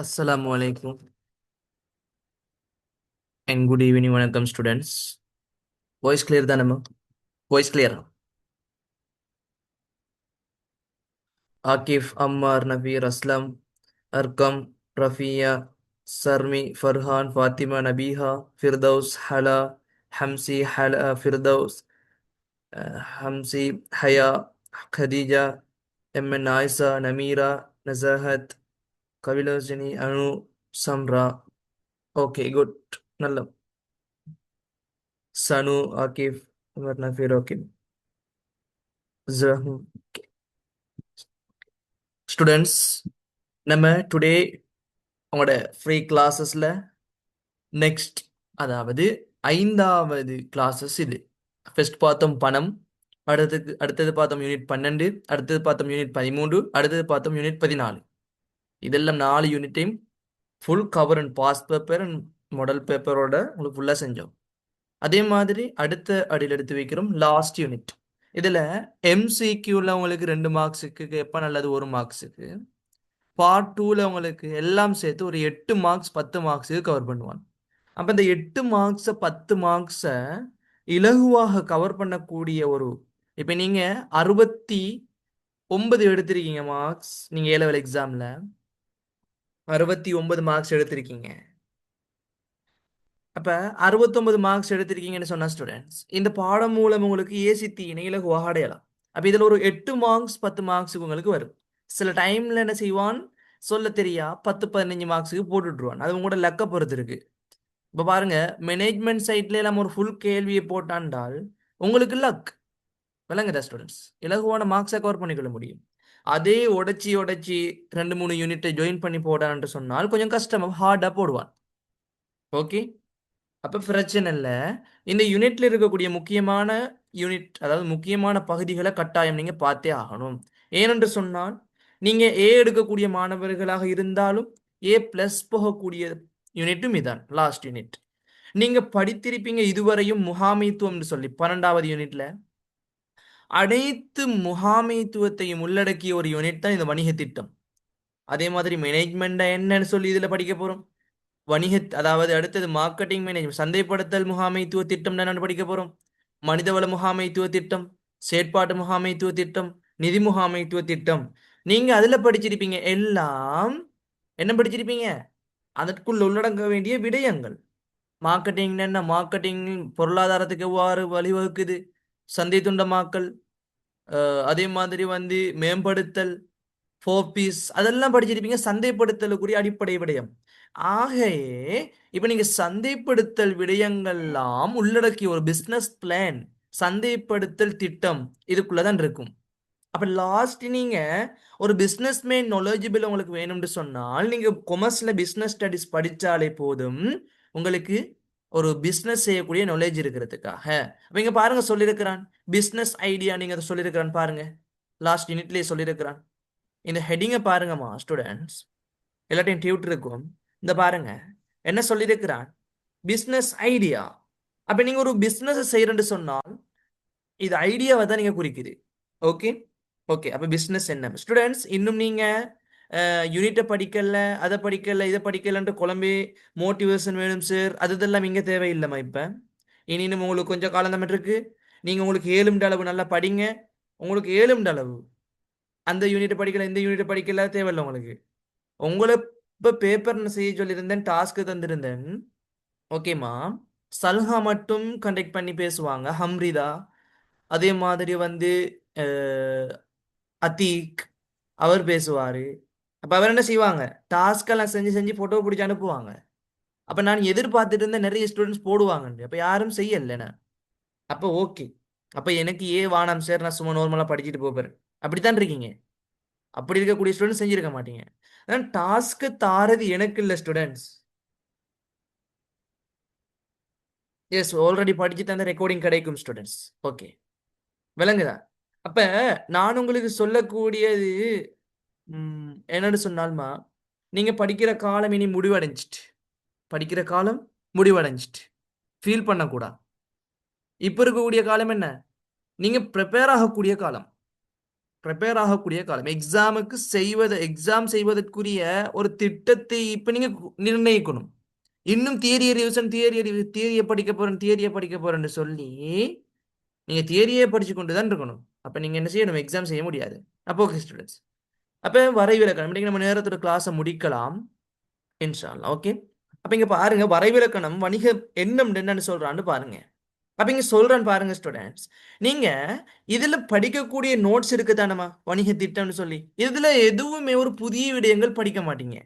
Assalamu alaikum and good evening, welcome students. Voice clear thanama? Voice clear. Akif, Ammar, Nabir, Aslam, Arkam, Rafia, Sarmi, Farhan, Fatima, Nabiha, Firdaus, Hala, Hamsi, Hala, Firdaus, Hamsi, Haya, Khadija, MN Aisa, Namira, Nazahat, Kavilajani, Anu, Samra. Okay, good. Nalla. Sanu, Akif, Ammar, Nabir, okay. Zahum. Students நம்ம today உங்களோட free கிளாஸஸில் next அதாவது 5வது classes இது. First பார்த்தோம் பணம், அடுத்தது பார்த்தோம் unit 12, அடுத்தது பார்த்தோம் யூனிட் 13, அடுத்தது பார்த்தோம் யூனிட் 14. இதெல்லாம் 4 யூனிட்டையும் full cover and pass paper and model பேப்பரோட உங்களுக்கு ஃபுல்லாக செஞ்சோம். அதே மாதிரி அடுத்த அடியில் எடுத்து வைக்கிறோம் லாஸ்ட் யூனிட். இதில் எம்சிக்யூவில் உங்களுக்கு 2 மார்க்ஸுக்கு கேட்பான், அல்லது 1 மார்க்ஸுக்கு. பார்ட் 2ல உங்களுக்கு எல்லாம் சேர்த்து ஒரு 8 மார்க்ஸ் 10 மார்க்ஸுக்கு கவர் பண்ணுவான். அப்போ இந்த 8 மார்க்ஸை 10 மார்க்ஸை இலகுவாக கவர் பண்ணக்கூடிய ஒரு, இப்போ நீங்கள் 69 எடுத்திருக்கீங்க மார்க்ஸ், நீங்கள் A லெவல் எக்ஸாமில் 69 மார்க்ஸ் எடுத்திருக்கீங்க. அப்போ 69 மார்க்ஸ் எடுத்திருக்கீங்கன்னு சொன்ன ஸ்டூடெண்ட்ஸ், இந்த பாடம் மூலம் உங்களுக்கு ஏசித்தினை இலகுவாக அடையலாம். அப்போ இதில் ஒரு 8 மார்க்ஸ் 10 மார்க்ஸுக்கு உங்களுக்கு வரும். சில டைமில் என்ன செய்வான், சொல்ல தெரியா 10-15 மார்க்ஸுக்கு போட்டுட்ருவான். அது உங்களோட லக்க பொறுத்து இருக்கு. இப்போ பாருங்க, மேனேஜ்மெண்ட் சைட்ல எல்லாம் ஒரு ஃபுல் கேள்வியை போட்டாண்டால் உங்களுக்கு லக் விளங்குதா ஸ்டூடெண்ட்ஸ், இலகுவான மார்க்ஸை கவர் பண்ணிக்கொள்ள முடியும். அதே உடைச்சி 2-3 யூனிட்டை ஜாயின் பண்ணி போடான்னு சொன்னால் கொஞ்சம் கஷ்டமாக ஹார்டாக போடுவான். ஓகே, அப்போ பிரச்சனை இல்லை. இந்த யூனிட்ல இருக்கக்கூடிய முக்கியமான யூனிட், அதாவது முக்கியமான பகுதிகளை கட்டாயம் நீங்கள் பார்த்தே ஆகணும். ஏனென்று சொன்னால் நீங்கள் ஏ எடுக்கக்கூடிய மாணவர்களாக இருந்தாலும் A+ போகக்கூடிய யூனிட்டும் இதான் லாஸ்ட் யூனிட். நீங்கள் படித்திருப்பீங்க இதுவரையும் முகாமைத்துவம் சொல்லி 12வது யூனிட்ல அனைத்து முகாமைத்துவத்தையும் உள்ளடக்கிய ஒரு யூனிட் தான் இந்த வணிக திட்டம். அதே மாதிரி மேனேஜ்மெண்ட் என்னன்னு சொல்லி இதில் படிக்க போகிறோம். அதாவது அடுத்தது மார்க்கெட்டிங் மேனேஜ்மெண்ட், சந்தைப்படுத்தல் முகாமைத்துவ திட்டம் தான் படிக்க போகிறோம். மனிதவள முகாமைத்துவ திட்டம், செயற்பாட்டு முகாமைத்துவ திட்டம், நிதி முகாமைத்துவ திட்டம். நீங்க அதுல படிச்சிருப்பீங்க எல்லாம் என்ன படிச்சிருப்பீங்க, அதற்குள் உள்ளடங்க வேண்டிய விடயங்கள். மார்க்கெட்டிங் என்ன, மார்க்கெட்டிங் பொருளாதாரத்துக்கு எவ்வாறு வழிவகுக்குது, சந்தை துண்டமாக்கல், அதே மாதிரி மேம்படுத்தல், 4Ps, அதெல்லாம் படிச்சிருப்பீங்க. சந்தைப்படுத்தலுக்குரிய அடிப்படை விடயம். ஆகையே இப்ப நீங்க சந்தைப்படுத்தல் விடயங்கள்லாம் உள்ளடக்கிய ஒரு பிசினஸ் பிளான், சந்தைப்படுத்தல் திட்டம் இதுக்குள்ளதான் இருக்கும். அப்ப லாஸ்ட் நீங்க ஒரு பிசினஸ் மேன் நாலேஜபிள் உங்களுக்கு வேணும்னு சொன்னால் நீங்க கொமர்ஸ்ல பிசினஸ் ஸ்டடிஸ் படிச்சாலே போதும், உங்களுக்கு ஒரு பிசினஸ் செய்யக்கூடிய நாலேஜ் இருக்கிறதுக்காக. அப்ப இங்க பாருங்க சொல்லியிருக்கிறான் பிசினஸ் ஐடியா, நீங்க அதை சொல்லியிருக்கிறான் பாருங்க, லாஸ்ட் யூனிட்லயே சொல்லியிருக்கிறான். இந்த ஹெட்டிங்கை பாருங்கம்மா ஸ்டூடெண்ட்ஸ், எல்லாத்தையும் டியூட் இருக்கும். இந்த பாருங்க என்ன சொல்லியிருக்கிறான், பிசினஸ் ஐடியா. அப்ப நீங்க ஒரு பிசினஸ் செய்யறேன்னு சொன்னால் இது ஐடியாவை தான் நீங்க குறிக்குது. ஓகே ஓகே, அப்ப பிசினஸ் என்ன ஸ்டூடெண்ட்ஸ், இன்னும் நீங்க யூனிட்டை படிக்கல, அதை படிக்கல, இதை படிக்கலன்ட்டு குழம்பி மோட்டிவேஷன் வேணும் சார், அது இதெல்லாம் இங்க தேவையில்லைம்மா. இப்ப இன்னும் உங்களுக்கு கொஞ்சம் காலம் தான் இருக்கு. நீங்க உங்களுக்கு 7 அளவு நல்லா படிங்க. உங்களுக்கு 7 அளவு அந்த யூனிட்டை படிக்கல, இந்த யூனிட்டை படிக்கல தேவையில்லை உங்களுக்கு. உங்களை இப்போ பேப்பர் செய்ய சொல்லியிருந்தேன், டாஸ்க்கு தந்திருந்தேன். ஓகேம்மா, சல்ஹா மட்டும் கண்டக்ட் பண்ணி பேசுவாங்க, ஹம்ரிதா, அதே மாதிரி அத்தீக் அவர் பேசுவார். அப்போ அவர் என்ன செய்வாங்க, டாஸ்கெல்லாம் செஞ்சு செஞ்சு ஃபோட்டோ பிடிச்சி அனுப்புவாங்க. அப்போ நான் எதிர்பார்த்துட்டு இருந்த நிறைய ஸ்டூடெண்ட்ஸ் போடுவாங்க, அப்போ யாரும் செய்யலைண்ணே. அப்போ ஓகே, அப்போ எனக்கு வானாம் சார், நான் சும்மா நார்மலாக படிச்சுட்டு போகிறேன் அப்படித்தான் இருக்கீங்க. அப்படி இருக்கக்கூடிய ஸ்டூடெண்ட்ஸ் செஞ்சிருக்க மாட்டீங்க. ஆனால் டாஸ்க்கு தாரது எனக்கு இல்லை ஸ்டூடெண்ட்ஸ். எஸ், ஆல்ரெடி படிச்சுட்டு அந்த ரெக்கார்டிங் கிடைக்கும் ஸ்டூடெண்ட்ஸ். ஓகே, விளங்குதா? அப்ப நான் உங்களுக்கு சொல்லக்கூடியது என்னன்னு சொன்னால்மா, நீங்க படிக்கிற காலம் இனி முடிவடைஞ்சிட்டு, படிக்கிற காலம் முடிவடைஞ்சிட்டு ஃபீல் பண்ணக்கூடாது. இப்ப இருக்கக்கூடிய காலம் என்ன, நீங்க ப்ரிப்பேர் ஆகக்கூடிய காலம். ப்ரிப்பேர் ஆகக்கூடிய காலம். எக்ஸாம் செய்வதற்குரிய ஒரு திட்டத்தை இப்ப நீங்க நிர்ணயிக்கணும். இன்னும் தியரியை ரிவிஷன் தியரியை படிக்க போறேன்னு சொல்லி நீங்க தியரியே படிச்சு கொண்டு தான் இருக்கணும். அப்ப நீங்க என்ன செய்யணும்? எக்ஸாம் செய்ய முடியாது. அப்போ ஓகே ஸ்டூடெண்ட்ஸ், அப்ப வரைவிலக்கணம் இன்னைக்கு நம்ம நேரத்தோட கிளாஸை முடிக்கலாம் இன்ஷா அல்லாஹ். ஓகே, அப்ப இங்க பாருங்க, வரைவிலக்கணம் வணிக எண்ணம் என்னன்னு சொல்றான்னு பாருங்க. அப்ப இங்க சொல்றேன்னு பாருங்க ஸ்டூடெண்ட்ஸ், நீங்க இதுல படிக்கக்கூடிய நோட்ஸ் இருக்குதானமா, வணிக திட்டம்னு சொல்லி இதுல எதுவுமே ஒரு புதிய விடயங்கள் படிக்க மாட்டீங்க.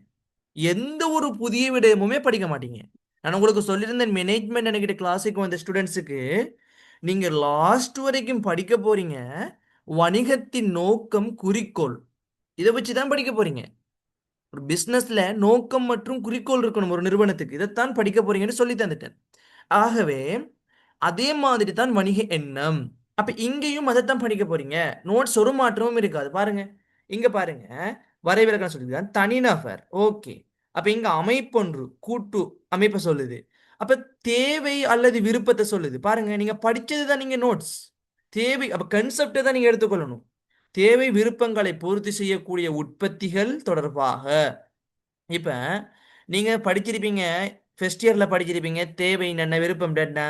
எந்த ஒரு புதிய விடயமுமே படிக்க மாட்டீங்க. நான் உங்களுக்கு சொல்லியிருந்தேன், மேனேஜ்மெண்ட் என்கிட்ட கிளாஸுக்கு வந்த ஸ்டூடெண்ட்ஸுக்கு நீங்க லாஸ்ட் வரைக்கும் படிக்க போறீங்க வணிகத்தின் நோக்கம், குறிக்கோள். இதை வச்சுதான் படிக்க போறீங்க. ஒரு பிசினஸ்ல நோக்கம் மற்றும் குறிக்கோள் இருக்கணும் ஒரு நிறுவனத்துக்கு. இதைத்தான் படிக்க போறீங்கன்னு சொல்லி தந்துட்டேன். ஆகவே அதே மாதிரி தான் வணிக எண்ணம். அப்ப இங்கேயும் அதைத்தான் படிக்க போறீங்க. நோட்ஸ் ஒரு மாற்றமும் இருக்காது. பாருங்க, இங்க பாருங்க, வரைவிலக்கணம் சொல்லிதான் தனிநபர். ஓகே, அப்ப இங்க அமைப்பொன்று கூட்டு அமைப்பை சொல்லுது. அப்ப தேவை அல்லது விருப்பத்தை சொல்லுது. பாருங்க, நீங்க படிச்சது தான் நீங்க நோட்ஸ். தேவை அப்ப கன்செப்டை தான் நீங்க எடுத்துக்கொள்ளணும். தேவை விருப்பங்களை பூர்த்தி செய்யக்கூடிய உற்பத்திகள் தொடர்பாக. இப்ப நீங்க படிச்சிருப்பீங்க, ஃபர்ஸ்ட் இயர்ல படிச்சிருப்பீங்க தேவை என்ன, விருப்பம் என்ன,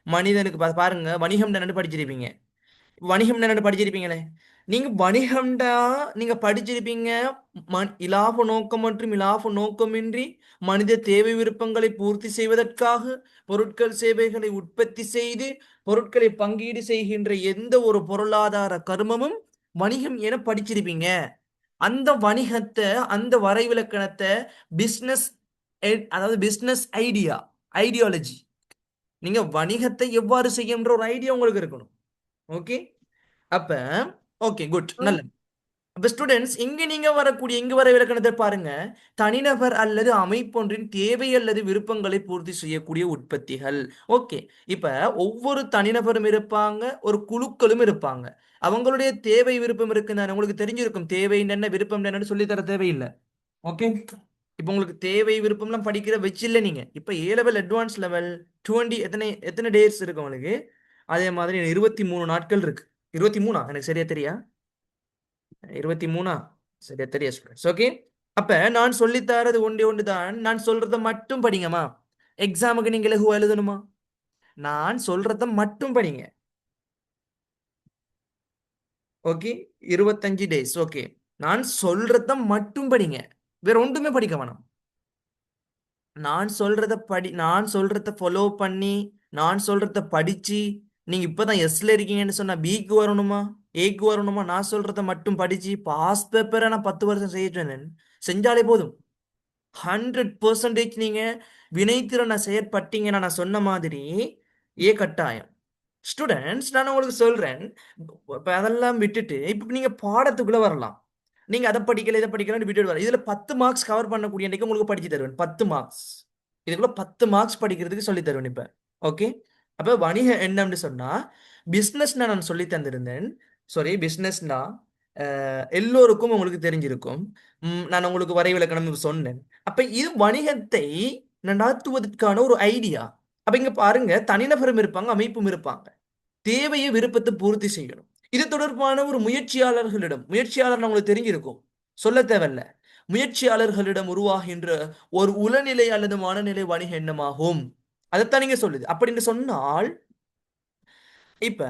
மனிதனுக்கு பாருங்க வணிகம் என்னன்னு படிச்சிருப்பீங்க. வணிகம் என்னன்னு படிச்சிருப்பீங்களே. நீங்க வணிகம்டா நீங்க படிச்சிருப்பீங்க. இலாப நோக்கம் மற்றும் இலாப நோக்கமின்றி மனித தேவை விருப்பங்களை பூர்த்தி செய்வதற்காக பொருட்கள் சேவைகளை உற்பத்தி செய்து பொருட்களை பங்கீடு செய்கின்ற எந்த ஒரு பொருளாதார கர்மமும் வணிகம் என படிச்சிருப்பீங்க. அந்த வணிகத்தை, அந்த வரைவிலக்கணத்தை பிஸ்னஸ், அதாவது பிஸ்னஸ் ஐடியாலஜி, நீங்க வணிகத்தை எவ்வாறு செய்யன்ற ஒரு ஐடியா உங்களுக்கு இருக்கணும். ஓகே, அப்ப ஓகே குட், நல்லது. அப்ப ஸ்டூடெண்ட்ஸ், இங்க வர விலக்கணத்தை பாருங்க. தனிநபர் அல்லது அமைப்பொன்றின் தேவை அல்லது விருப்பங்களை பூர்த்தி செய்யக்கூடிய உற்பத்திகள். ஓகே, இப்ப ஒவ்வொரு தனிநபரும் இருப்பாங்க, ஒரு குழுக்களும் இருப்பாங்க. அவங்களுடைய தேவை விருப்பம் இருக்குன்னு உங்களுக்கு தெரிஞ்சிருக்கும். தேவை என்ன, விருப்பம் என்னன்னு சொல்லி தர தேவையில்லை. ஓகே, இப்போ உங்களுக்கு தேவை விருப்பம்லாம் படிக்கிற வச்சில்ல. நீங்க இப்ப ஏ லெவல் அட்வான்ஸ் லெவல் 20 எத்தனை எத்தனை டேஸ் இருக்கு உங்களுக்கு? அதே மாதிரி 23 நாட்கள் இருக்கு. 23 எனக்கு சரியா தெரியா? 23 சரியா தெரியா ஸ்டூடெண்ட்ஸ்? ஓகே, அப்ப நான் சொல்லித்தரது ஒன்றே ஒன்று தான். நான் சொல்றத மட்டும் படிங்கம்மா. எக்ஸாமுக்கு நீங்க இலகுவா எழுதணுமா? நான் சொல்றத மட்டும் படிங்க. Okay, 25 days. ஓகே, நான் சொல்றத மட்டும் படிங்க, வேற ஒன்றுமே படிக்க வேணாம். நான் சொல்றத ஃபாலோ பண்ணி நான் சொல்றத படிச்சு நீங்க இப்பதான் எஸ்ல இருக்கீங்கன்னு சொன்னா பிக்கு வரணுமா, ஏக்கு வரணுமா? நான் சொல்றத மட்டும் படிச்சு பாஸ் பேப்பரை நான் 10 வருஷம் செய்ய செஞ்சாலே போதும். 100% நீங்க வினைத்திறனை செயற்பட்டீங்கன்னா நான் சொன்ன மாதிரி கட்டாயம். ஸ்டூடெண்ட்ஸ், நான் உங்களுக்கு சொல்றேன், இப்ப அதெல்லாம் விட்டுட்டு இப்ப நீங்க பாடத்துக்குள்ள வரலாம். நீங்க அதை படிக்கல இதை படிக்கலன்னு விட்டுட்டு வர. இதுல 10 மார்க்ஸ் கவர் பண்ணக்கூடிய அன்னைக்கு உங்களுக்கு படிச்சு தருவேன். 10 மார்க்ஸ், இதுக்குள்ள 10 மார்க்ஸ் படிக்கிறதுக்கு சொல்லி தருவேன் இப்ப. ஓகே, அப்ப வணிக எண்ணம்னு சொன்னா பிசினஸ் நான் சொல்லி தந்திருந்தேன். சாரி, பிசினஸ்னா எல்லோருக்கும் உங்களுக்கு தெரிஞ்சிருக்கும். நான் உங்களுக்கு வரைவிலக்கணம் சொன்னேன். அப்ப இது வணிகத்தை நடத்துவதற்கான ஒரு ஐடியா. அப்ப இங்க பாருங்க, தனிநபரும் இருப்பாங்க, அமைப்பும் இருப்பாங்க. தேவையை விருப்பத்தை பூர்த்தி செய்யணும். இது தொடர்பான ஒரு முயற்சியாளர் உங்களுக்கு தெரிஞ்சிருக்கும், சொல்ல தேவையில்ல. முயற்சியாளர்களிடம் உருவாகின்ற ஒரு உளநிலை அல்லது மனநிலை வணிக எண்ணமாகும். அதைத்தான் நீங்க சொல்லுது. அப்படின்னு சொன்னால் இப்ப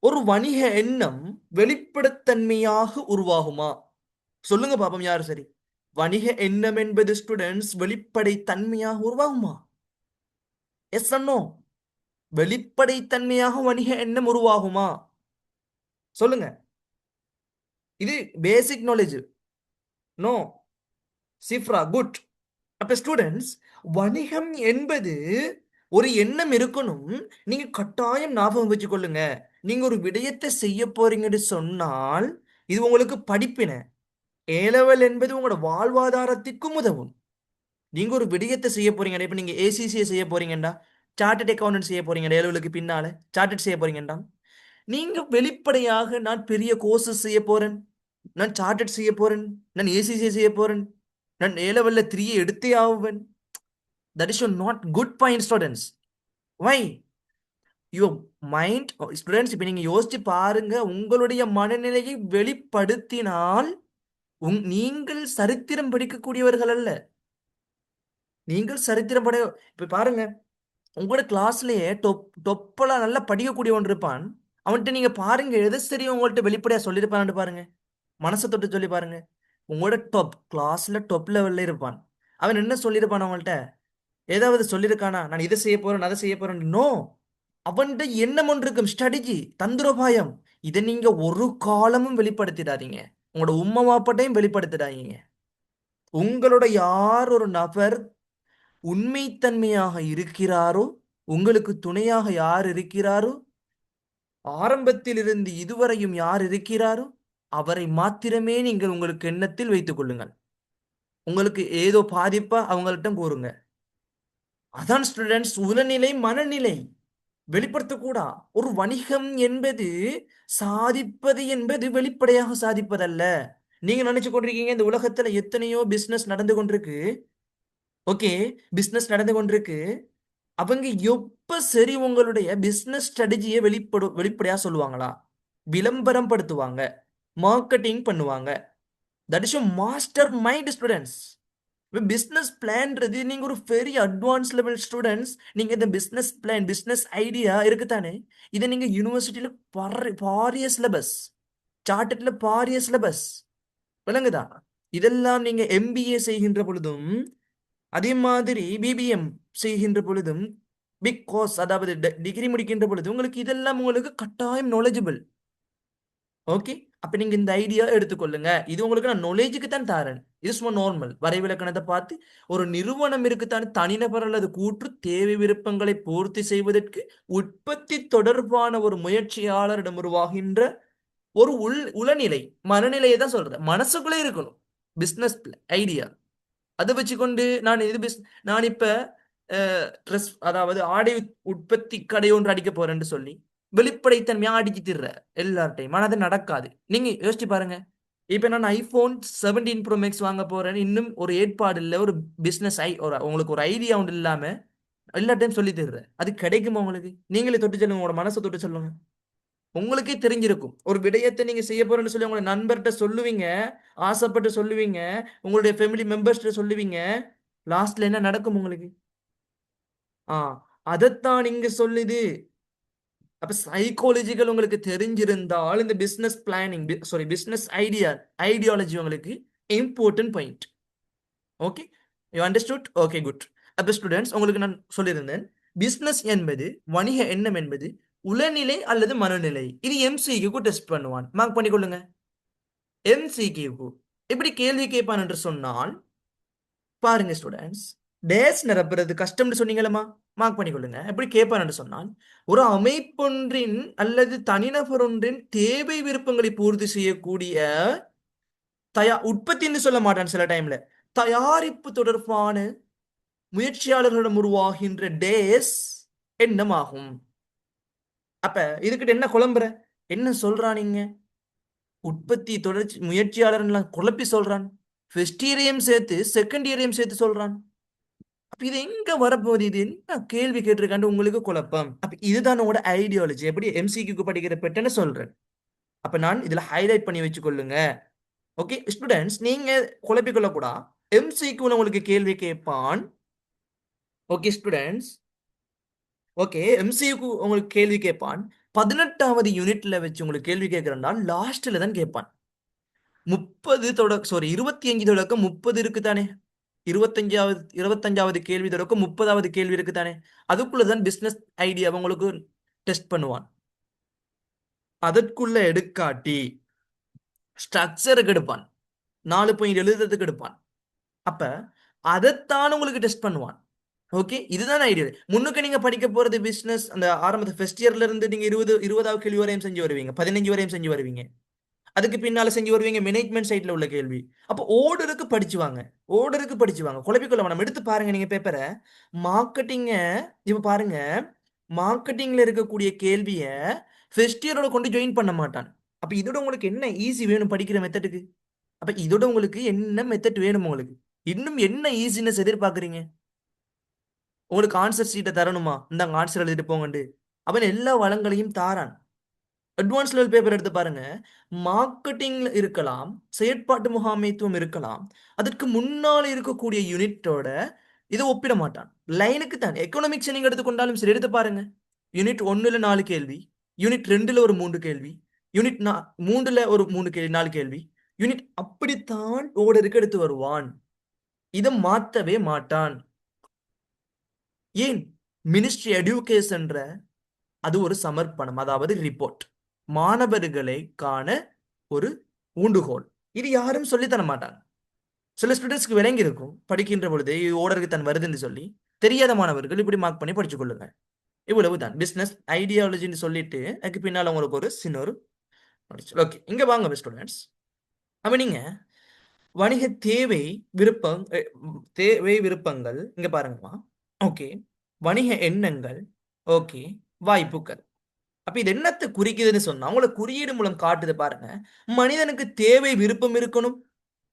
ஒரு வணிக எண்ணம் வெளிப்படைத்தன்மையாக உருவாகுமா? சொல்லுங்க பாப்போம், யாரு சரி? வணிக எண்ணம் என்பது ஸ்டூடெண்ட்ஸ் வெளிப்படைத்தன்மையாக உருவாகுமா? Yes no? வெளிப்படைத்தன்மையாக வணிக எண்ணம் உருவாகுமா? சொல்லுங்க. இது basic knowledge. No? Sifra, good. அப்ப ஸ்டூடெண்ட்ஸ், வணிகம் என்பது ஒரு எண்ணம் இருக்கணும். நீங்க கட்டாயம் ஞாபகம் வச்சுக்கொள்ளுங்க. நீங்க ஒரு விடயத்தை செய்ய போறீங்கன்னு சொன்னால் இது உங்களுக்கு படிப்பின. ஏலவல் என்பது உங்களோட வாழ்வாதாரத்திற்கும் உதவும். நீங்க ஒரு விடயத்தை செய்ய போறீங்க. இப்ப நீங்க ஏசிசியை செய்ய போறீங்கடா, சார்ட்டர்ட் அக்கௌண்டன்ட் செய்ய போறீங்க, ஏலவலுக்கு பின்னால சார்ட்டர்ட் செய்ய போறீங்கடா, நீங்க வெளிப்படையாக நான் பெரிய கோர்சஸ் செய்ய போறேன், நான் சார்ட்டர்ட் செய்ய போறேன், நான் ஏசிசி செய்ய போறேன், நான் ஏ லெவல்ல 3 எடுத்தே ஆவேன். That is not good point students. Why? Your mind students. இப்போ நீங்க யோசிச்சு பாருங்க, உங்களுடைய மனநிலையை வெளிப்படுத்தினால் நீங்கள் சரித்திரம் படிக்கக்கூடியவர்கள் அல்ல. நீங்கள் சரித்திரம் பட இப்ப பாருங்க, உங்களோட கிளாஸ்லயே டொப்பெல்லாம் நல்லா படிக்கக்கூடியவன் இருப்பான். அவன்கிட்ட நீங்க பாருங்க, எது சரி உங்கள்ட்ட வெளிப்படையா சொல்லியிருப்பான்னு பாருங்க. மனசை தொட்டு சொல்லி பாருங்க. உங்களோட கிளாஸ்ல டாப் லெவல்ல இருப்பான். அவன் என்ன சொல்லியிருப்பான் அவங்கள்ட்ட? ஏதாவது சொல்லியிருக்கானா, நான் இதை செய்ய போறேன் அதை செய்ய போறேன்? நோ. அவன்கிட்ட எண்ணம் ஒன்று இருக்கும், ஸ்ட்ராட்டஜி, தந்திரோபாயம். இதை நீங்க ஒரு காலமும் வெளிப்படுத்திடாதீங்க. உங்களோட உம்மா வாப்பட்டையும் வெளிப்படுத்திடாதீங்க. உங்களோட யார் ஒரு நபர் உண்மைத்தன்மையாக இருக்கிறாரோ, உங்களுக்கு துணையாக யார் இருக்கிறாரோ, ஆரம்பத்தில் இருந்து இதுவரையும் யார் இருக்கிறாரோ, அவரை மாத்திரமே நீங்கள் உங்களுக்கு எண்ணத்தில் வைத்துக் கொள்ளுங்கள். உங்களுக்கு ஏதோ பாதிப்பா அவங்கள்ட்ட கூறுங்க. அதான் ஸ்டூடெண்ட்ஸ் உளநிலை, மனநிலை வெளிப்படுத்தக்கூடா. ஒரு வணிகம் என்பது, சாதிப்பது என்பது வெளிப்படையாக சாதிப்பதல்ல. நீங்க நினைச்சு கொண்டிருக்கீங்க இந்த உலகத்துல எத்தனையோ பிசினஸ் நடந்து கொண்டிருக்கு. ஓகே, பிசினஸ் நடந்து கொண்டிருக்கு. அவங்க எப்ப சரி உங்களுடைய பிசினஸ் ஸ்ட்ராட்டஜியை வெளிப்படையா சொல்லுவாங்களா? விளம்பரம் படுத்துவாங்க, மார்க்கெட்டிங் பண்ணுவாங்க. That is mastermind students. Business பிளான்றது நீங்க ஒரு பெரிய அட்வான்ஸ் லெவல் ஸ்டூடெண்ட்ஸ். நீங்க இந்த பிசினஸ் பிளான், பிசினஸ் ஐடியா இருக்குதானே, இதை நீங்க யூனிவர்சிட்டியில பாரிய சிலபஸ், சார்ட்டர்ட்ல பாரிய சிலபஸ், விளங்குதா? இதெல்லாம் நீங்க எம்பிஏ செய்கின்ற பொழுதும், அதே மாதிரி பிபிஎம் செய்கின்ற பொழுதும், பிக் கோர்ஸ், அதாவது டிகிரி முடிக்கின்ற பொழுது உங்களுக்கு இதெல்லாம் உங்களுக்கு கட்டாயம் நாலேஜபிள். ஓகே, அப்ப நீங்க இந்த ஐடியா எடுத்துக்கொள்ளுங்க. இது உங்களுக்கு நான் நாலேஜுக்கு தான் தாரேன். இது சும்மா நார்மல் வரைவிலக்கணத்தை பார்த்து ஒரு நிறுவனம் இருக்குத்தான், தனிநபர் அல்லது கூற்று தேவை விருப்பங்களை பூர்த்தி செய்வதற்கு உற்பத்தி தொடர்பான ஒரு முயற்சியாளரிடம் உருவாகின்ற ஒரு உளநிலை, மனநிலையை தான் சொல்றேன். மனசுக்குள்ளே இருக்கணும் பிசினஸ் ஐடியா. அதை வச்சுக்கொண்டு நான் இப்ப ட்ரெஸ், அதாவது ஆடை உற்பத்தி கடை ஒன்று அடிக்க போறேன்னு சொல்லி வெளிப்படைத்தன்மையா அடிச்சு திடுற எல்லார்ட்டையும். ஆனா அது நடக்காது. நீங்க யோசிச்சு பாருங்க. இப்ப நான் ஐபோன் 17 ப்ரோ மேக்ஸ் வாங்க போறேன்னு இன்னும் ஒரு ஏற்பாடு இல்லை, ஒரு பிசினஸ் உங்களுக்கு ஒரு ஐடியா ஒன்று இல்லாம எல்லா டைம் சொல்லி தர்ற, அது கிடைக்குமா உங்களுக்கு? நீங்களே தொட்டு சொல்லுங்க, உங்களோட மனசை தொட்டு சொல்லுங்க. உங்களுக்கே தெரிஞ்சிருக்கும். ஒரு விடயத்தை நீங்க செய்ய போறேன்னு சொல்லி உங்களோட நண்பர்கிட்ட சொல்லுவீங்க, ஆசைப்பட்டு சொல்லுவீங்க, உங்களுடைய ஃபேமிலி மெம்பர்ஸ்கிட்ட சொல்லுவீங்க. லாஸ்ட்ல என்ன நடக்கும் உங்களுக்கு? ஆ, அதைத்தான் இங்க சொல்லுது. அப்ப சைக்காலஜிகள் உங்களுக்கு தெரிஞ்சிருந்தால் இந்த business planning, sorry business ideology உங்களுக்கு important point. Okay, you understood? Okay, good. அப்ப ஸ்டூடெண்ட்ஸ், உங்களுக்கு நான் சொல்லியிருந்தேன், பிசினஸ் என்பது, வணிக எண்ணம் என்பது உளநிலை அல்லது மனநிலை. இது எம்சிக்கு டெஸ்ட் பண்ணுவான். மார்க் பண்ணிக்கொள்ளுங்க. எம்சிக்கு எப்படி கேள்வி கேட்பான் என்று சொன்னால், பாருங்க ஸ்டூடெண்ட்ஸ், டேஸ் நிரப்புறது கஷ்டம்னு சொன்னீங்களா? மார்க் பண்ணிக்கொள்ளுங்க. எப்படி கேட்பான்னு சொன்னால், ஒரு அமைப்பொன்றின் அல்லது தனிநபர் ஒன்றின் தேவை விருப்பங்களை பூர்த்தி செய்யக்கூடிய உற்பத்தின்னு சொல்ல மாட்டான் சில டைம்ல, தயாரிப்பு தொடர்பான முயற்சியாளர்களிடம் உருவாகின்ற டேஸ் என்னமாகும். அப்ப இதுக்கிட்ட என்ன குழம்புற, என்ன சொல்றானீங்க? உற்பத்தி தொடர்ச்சி முயற்சியாளர் குழப்பி சொல்றான். ஃபர்ஸ்ட் இயரையும் சேர்த்து செகண்ட் இயரையும் சேர்த்து சொல்றான். அப்ப இது எங்க வரப்போகுது? இது என்ன கேள்வி கேட்டிருக்காண்டு உங்களுக்கு குழப்பம். அப்ப இதுதான் உங்களோட ஐடியாலஜி. எப்படி எம்சிக்கு படிக்கிற பெட்டன்னு சொல்றேன். அப்ப நான் இதுல ஹைலைட் பண்ணி வச்சுக்கொள்ளுங்க. ஓகே ஸ்டூடெண்ட்ஸ், நீங்க குழப்பிக் கொள்ளக்கூடா. எம்சிக்கு உங்களுக்கு கேள்வி கேட்பான். ஓகே ஸ்டூடெண்ட்ஸ், ஓகே, எம்சிக்கு உங்களுக்கு கேள்வி கேட்பான். 18வது யூனிட்ல வச்சு உங்களுக்கு கேள்வி கேட்கிறேன்னா லாஸ்ட்ல தான் கேட்பான். 25 தொடக்கம் 30 இருக்குதானே? 25வது கேள்வி தொடக்கம் 30வது கேள்வி இருக்குதானே? அதுக்குள்ளதான் பிசினஸ் ஐடியா உங்களுக்கு டெஸ்ட் பண்ணுவான். அதற்குள்ள எடுக்காட்டி ஸ்ட்ரக்சருக்கு எடுப்பான், 4 பாயிண்ட் எழுதுறதுக்கு எடுப்பான். அப்ப அதைத்தான் உங்களுக்கு டெஸ்ட் பண்ணுவான். ஓகே, இதுதான் ஐடியா. முன்னுக்கு நீங்க படிக்க போறது பிசினஸ், அந்த ஆரம்பத்து ஃபர்ஸ்ட் இயர்ல இருந்து நீங்க 20வது கேள்வி வரையும் செஞ்சு வருவீங்க, 15 வரையும் செஞ்சு வருவீங்க. அதுக்கு பின்னால செஞ்சு வருவீங்க மேனேஜ்மெண்ட் சைட்ல உள்ள கேள்வி. அப்போ ஓர்டருக்கு படிச்சுவாங்க, ஓர்டருக்கு படிச்சுவாங்க. குழப்பிக்கொள்ள வேணாம். எடுத்து பாருங்க நீங்க பேப்பரை. மார்க்கெட்டிங்க, இப்ப பாருங்க, மார்க்கெட்டிங்ல இருக்கக்கூடிய கேள்விய ஃபர்ஸ்ட் இயரோட கொண்டு ஜாயின் பண்ண மாட்டான். அப்ப இதோட உங்களுக்கு என்ன ஈஸி வேணும் படிக்கிற மெத்தடுக்கு? அப்ப இதோட உங்களுக்கு என்ன மெத்தட் வேணும்? உங்களுக்கு இன்னும் என்ன ஈஸினஸ் எதிர்பார்க்குறீங்க? உங்களுக்கு ஆன்சர் ஷீட்டை தரணுமா? இந்த ஆன்சர் எழுதிட்டு போங்கண்டு. அவன் எல்லா வளங்களையும் தாரான். அட்வான்ஸ் லெவல் பேப்பர் எடுத்து பாருங்க. மார்க்கெட்டிங்ல இருக்கலாம், செயற்பாட்டு முகாமைத்துவம் இருக்கலாம், அதற்கு முன்னால் இருக்கக்கூடிய யூனிட்டோட இதை ஒப்பிட மாட்டான். லைனுக்கு தான். எக்கனாமிக்ஸ் நீங்க எடுத்துக்கொண்டாலும் சரி, எடுத்து பாருங்க. யூனிட் 1ல 4 கேள்வி, யூனிட் 2ல ஒரு 3 கேள்வி, யூனிட் 3ல ஒரு 3 கேள்வி, 4 கேள்வி, யூனிட் அப்படித்தான் ஓர்டருக்கு எடுத்து வருவான். இதை மாத்தவே மாட்டான். ஏன்? மினிஸ்ட்ரி எடுகேஷன்ற அது ஒரு சமர்ப்பணம், அதாவது ரிப்போர்ட், மாணவர்களை காண ஒரு ஊண்டுகோல். இது யாரும் சொல்லித்தர மாட்டாங்க. சில ஸ்டூடெண்ட்ஸ்க்கு விளங்கி இருக்கும் படிக்கின்ற பொழுது ஓர்டருக்கு தான் வருதுன்னு சொல்லி. தெரியாத மாணவர்கள் இப்படி மார்க் பண்ணி படிச்சு கொள்ளுங்க. இவ்வளவுதான். பிசினஸ் ஐடியாலஜின்னு சொல்லிட்டு அதுக்கு பின்னால உங்களுக்கு ஒரு சின்ன ஒரு ஓகே. இங்க வாங்க ஸ்டூடெண்ட்ஸ். அப்ப நீங்க வணிக தேவை விருப்பம் தேவை விருப்பங்கள் இங்க பாருங்கம்மா. ஓகே. வணிக எண்ணங்கள். ஓகே. வாய்ப்புகள். அப்ப இது என்னத்தை குறிக்குதுன்னு சொன்னா உங்களை குறியீடு மூலம் காட்டுது பாருங்க. மனிதனுக்கு தேவை விருப்பம் இருக்கணும்,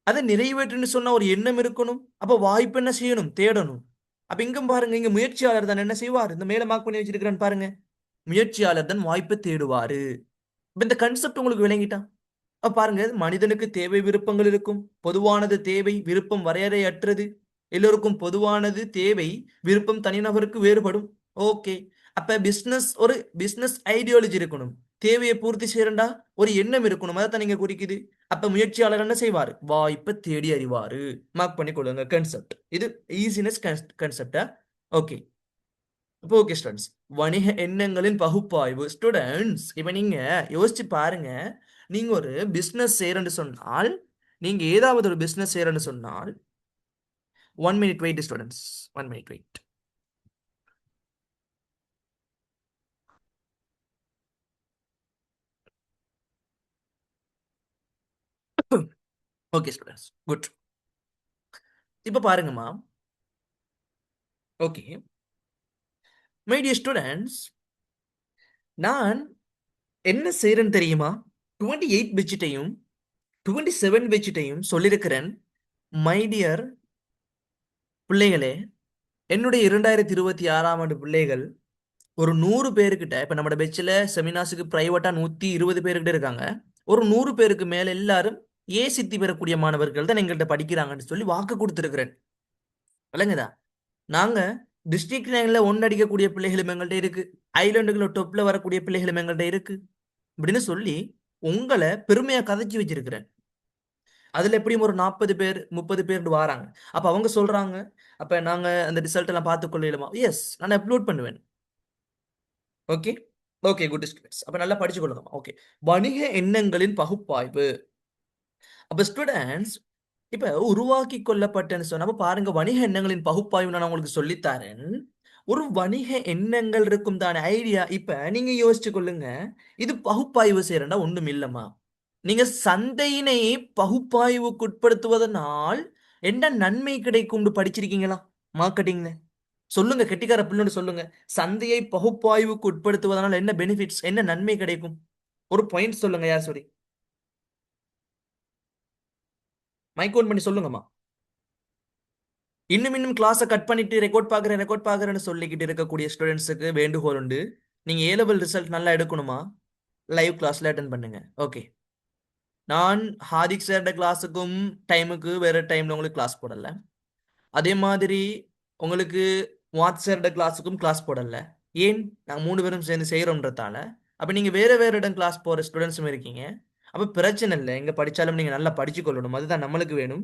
அதை நிறைவேற்றுன்னு சொன்னா ஒரு எண்ணம் இருக்கணும். அப்ப வாய்ப்பு என்ன செய்யணும்? தேடணும். அப்ப இங்கும் பாருங்க, இங்க முயற்சியாளர் தான் என்ன செய்வார்? இந்த மேல மார்க் பண்ணி வச்சிருக்கிறேன்னு பாருங்க. முயற்சியாளர் தான் வாய்ப்பை தேடுவாரு. இப்ப இந்த கன்செப்ட் உங்களுக்கு விளங்கிட்டா? பாருங்க, மனிதனுக்கு தேவை விருப்பங்கள் இருக்கும். பொதுவானது தேவை விருப்பம் வரையறையற்றது. எல்லோருக்கும் பொதுவானது தேவை விருப்பம் தனிநபருக்கு வேறுபடும். ஓகே. அப்ப ஒரு பிசினஸ் ஐடியாலஜி இருக்கணும். தேவையை பூர்த்தி செய்யறா ஒரு எண்ணம் இருக்கணும். அதைத்தான் நீங்க குறிக்குது. அப்ப முயற்சியாளர் என்ன செய்வாரு? வாய்ப்பை தேடி அறிவாரு. மார்க் பண்ணி கொள்ளுங்க கன்செப்ட். இது ஈஸினஸ் கன்செப்டா? ஓகே. இப்போ ஓகே ஸ்டூடெண்ட்ஸ், வணிக எண்ணங்களின் பகுப்பாய்வு. ஸ்டூடெண்ட்ஸ், இப்ப நீங்க யோசிச்சு பாருங்க. நீங்க ஒரு பிசினஸ் செய்யறன்னு சொன்னால், நீங்க ஏதாவது ஒரு பிசினஸ் செய்யறன்னு சொன்னால், 1 minute wait students, 1 minute wait. Okay students, good. இப்ப பாருங்கம்மா. ஓகே மை டியர் ஸ்டூடெண்ட்ஸ், நான் என்ன செய்யறேன்னு தெரியுமா? 28 பெட்ஜெட்டையும் 27 பெட்ஜெட்டையும் சொல்லியிருக்கிறேன். மை டியர் பிள்ளைகளே, என்னுடைய 2026ஆம் ஆண்டு பிள்ளைகள் ஒரு 100 பேருக்கிட்ட, இப்ப நம்ம பெட்ச்ல செமினார்ஸுக்கு பிரைவேட்டா 120 பேருக்கிட்ட இருக்காங்க. ஒரு 100 பேருக்கு மேல எல்லாரும் சித்தி பெறக்கூடிய மாணவர்கள் தான் எங்கள்கிட்ட படிக்கிறாங்கன்னு சொல்லி வாக்கு கொடுத்துருக்கிறேன். விளங்குதா? நாங்க டிஸ்ட்ரிக்ட் லைன்ல அடிக்கக்கூடிய பிள்ளைகளும் எங்கள்கிட்ட இருக்கு, ஐலாண்டுகள டொப்ல வரக்கூடிய பிள்ளைகளும் எங்கள்கிட்ட இருக்கு அப்படின்னு சொல்லி உங்களை பெருமையா கதைச்சு வச்சிருக்கிறேன். அதுல எப்படியும் ஒரு 40 பேர் 30 பேர் வராங்க. அப்ப அவங்க சொல்றாங்க, அப்ப நாங்க அந்த ரிசல்ட் எல்லாம் பார்த்து கொள்ளலாமா? எஸ், நான் அப்லோட் பண்ணுவேன். ஓகே. Okay, good students. அப்ப நல்லா படிச்சு கொள்ளுங்க. ஓகே. வணிக எண்ணங்களின் பகுப்பாய்வு. அப்ப ஸ்டூடெண்ட்ஸ், இப்ப உருவாக்கி கொள்ளப்பட்டேன்னு சொன்னா பாருங்க, வணிக எண்ணங்களின் பகுப்பாய்வு நான் உங்களுக்கு சொல்லித்தாரேன். ஒரு வணிக எண்ணங்கள் இருக்கும் தானே, ஐடியா. இப்ப நீங்க யோசிச்சு கொள்ளுங்க, இது பகுப்பாய்வு செய்யறா ஒண்ணும் இல்லம்மா. நீங்க சந்தையினை பகுப்பாய்வுக்கு உட்படுத்துவதனால் என்ன நன்மை கிடைக்கும் படிச்சிருக்கீங்களா மார்க்கெட்டிங்ல? சொல்லுங்க, கெட்டிக்கார பிள்ளைன்னு சொல்லுங்க. சந்தையை பகுப்பாய்வுக்கு உட்படுத்துவதனால் என்ன பெனிஃபிட்ஸ், என்ன நன்மை கிடைக்கும்? ஒரு பாயிண்ட் சொல்லுங்க. யார் சாரி, மைக் ஓன் பண்ணி சொல்லுங்கம்மா. இன்னும் கிளாஸை கட் பண்ணிட்டு ரெக்கார்ட் பாக்குறேன்னு சொல்லிக்கிட்டு இருக்கக்கூடிய ஸ்டூடெண்ட்ஸுக்கு வேண்டுகோள் உண்டு. நீங்க ஏ லெவல் ரிசல்ட் நல்லா எடுக்கணுமா, லைவ் கிளாஸ்ல அட்டன் பண்ணுங்க. ஓகே. நான் ஹாதிக் சார்ட கிளாஸுக்கும் டைமுக்கு வேற டைம்ல உங்களுக்கு கிளாஸ் போடல. அதே மாதிரி உங்களுக்கு வாட்ஸ்அப் கிளாஸுக்கும் கிளாஸ் போடல. ஏன்? நாங்கள் 3 பேரும் சேர்ந்து செய்கிறோன்றதால. அப்போ நீங்கள் வேற வேற இடம் கிளாஸ் போகிற ஸ்டூடெண்ட்ஸும் இருக்கீங்க. அப்போ பிரச்சனை இல்லை, எங்கே படித்தாலும் நீங்கள் நல்லா படிச்சு கொள்ளணும். அதுதான் நம்மளுக்கு வேணும்.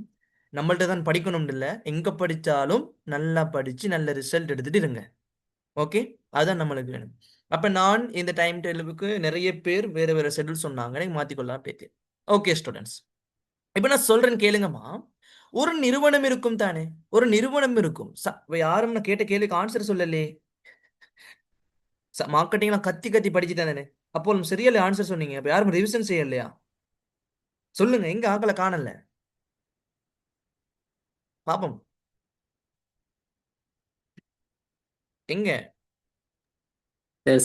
நம்மள்ட்ட தான் படிக்கணும் இல்லை, எங்கே படித்தாலும் நல்லா படித்து நல்ல ரிசல்ட் எடுத்துட்டு இருங்க. ஓகே, அதுதான் நம்மளுக்கு வேணும். அப்போ நான் இந்த டைம் டேபிளுக்கு நிறைய பேர் வேறு வேறு ஷெட்யூல் சொன்னாங்க, நீங்கள் மாற்றிக்கொள்ளலாம் பேத்தி. ஓகே ஸ்டூடெண்ட்ஸ், இப்போ நான் சொல்கிறேன் கேளுங்கம்மா. ஒரு நிறுவனம் இருக்கும் தானே, ஒரு நிறுவனம் இருக்கும். யாரும் நான் கேட்ட கேள்விக்கு ஆன்சர் சொல்லலே. மார்க்கெட்டிங் நான் கத்தி கத்தி படிச்சுட்டேன் தானே. அப்போ சரியில்லை ஆன்சர் சொன்னீங்க. அப்ப யாரும் ரிவிஷன் செய்யலையா? சொல்லுங்க, எங்க ஆக்களை காணல பாப்போம். எங்க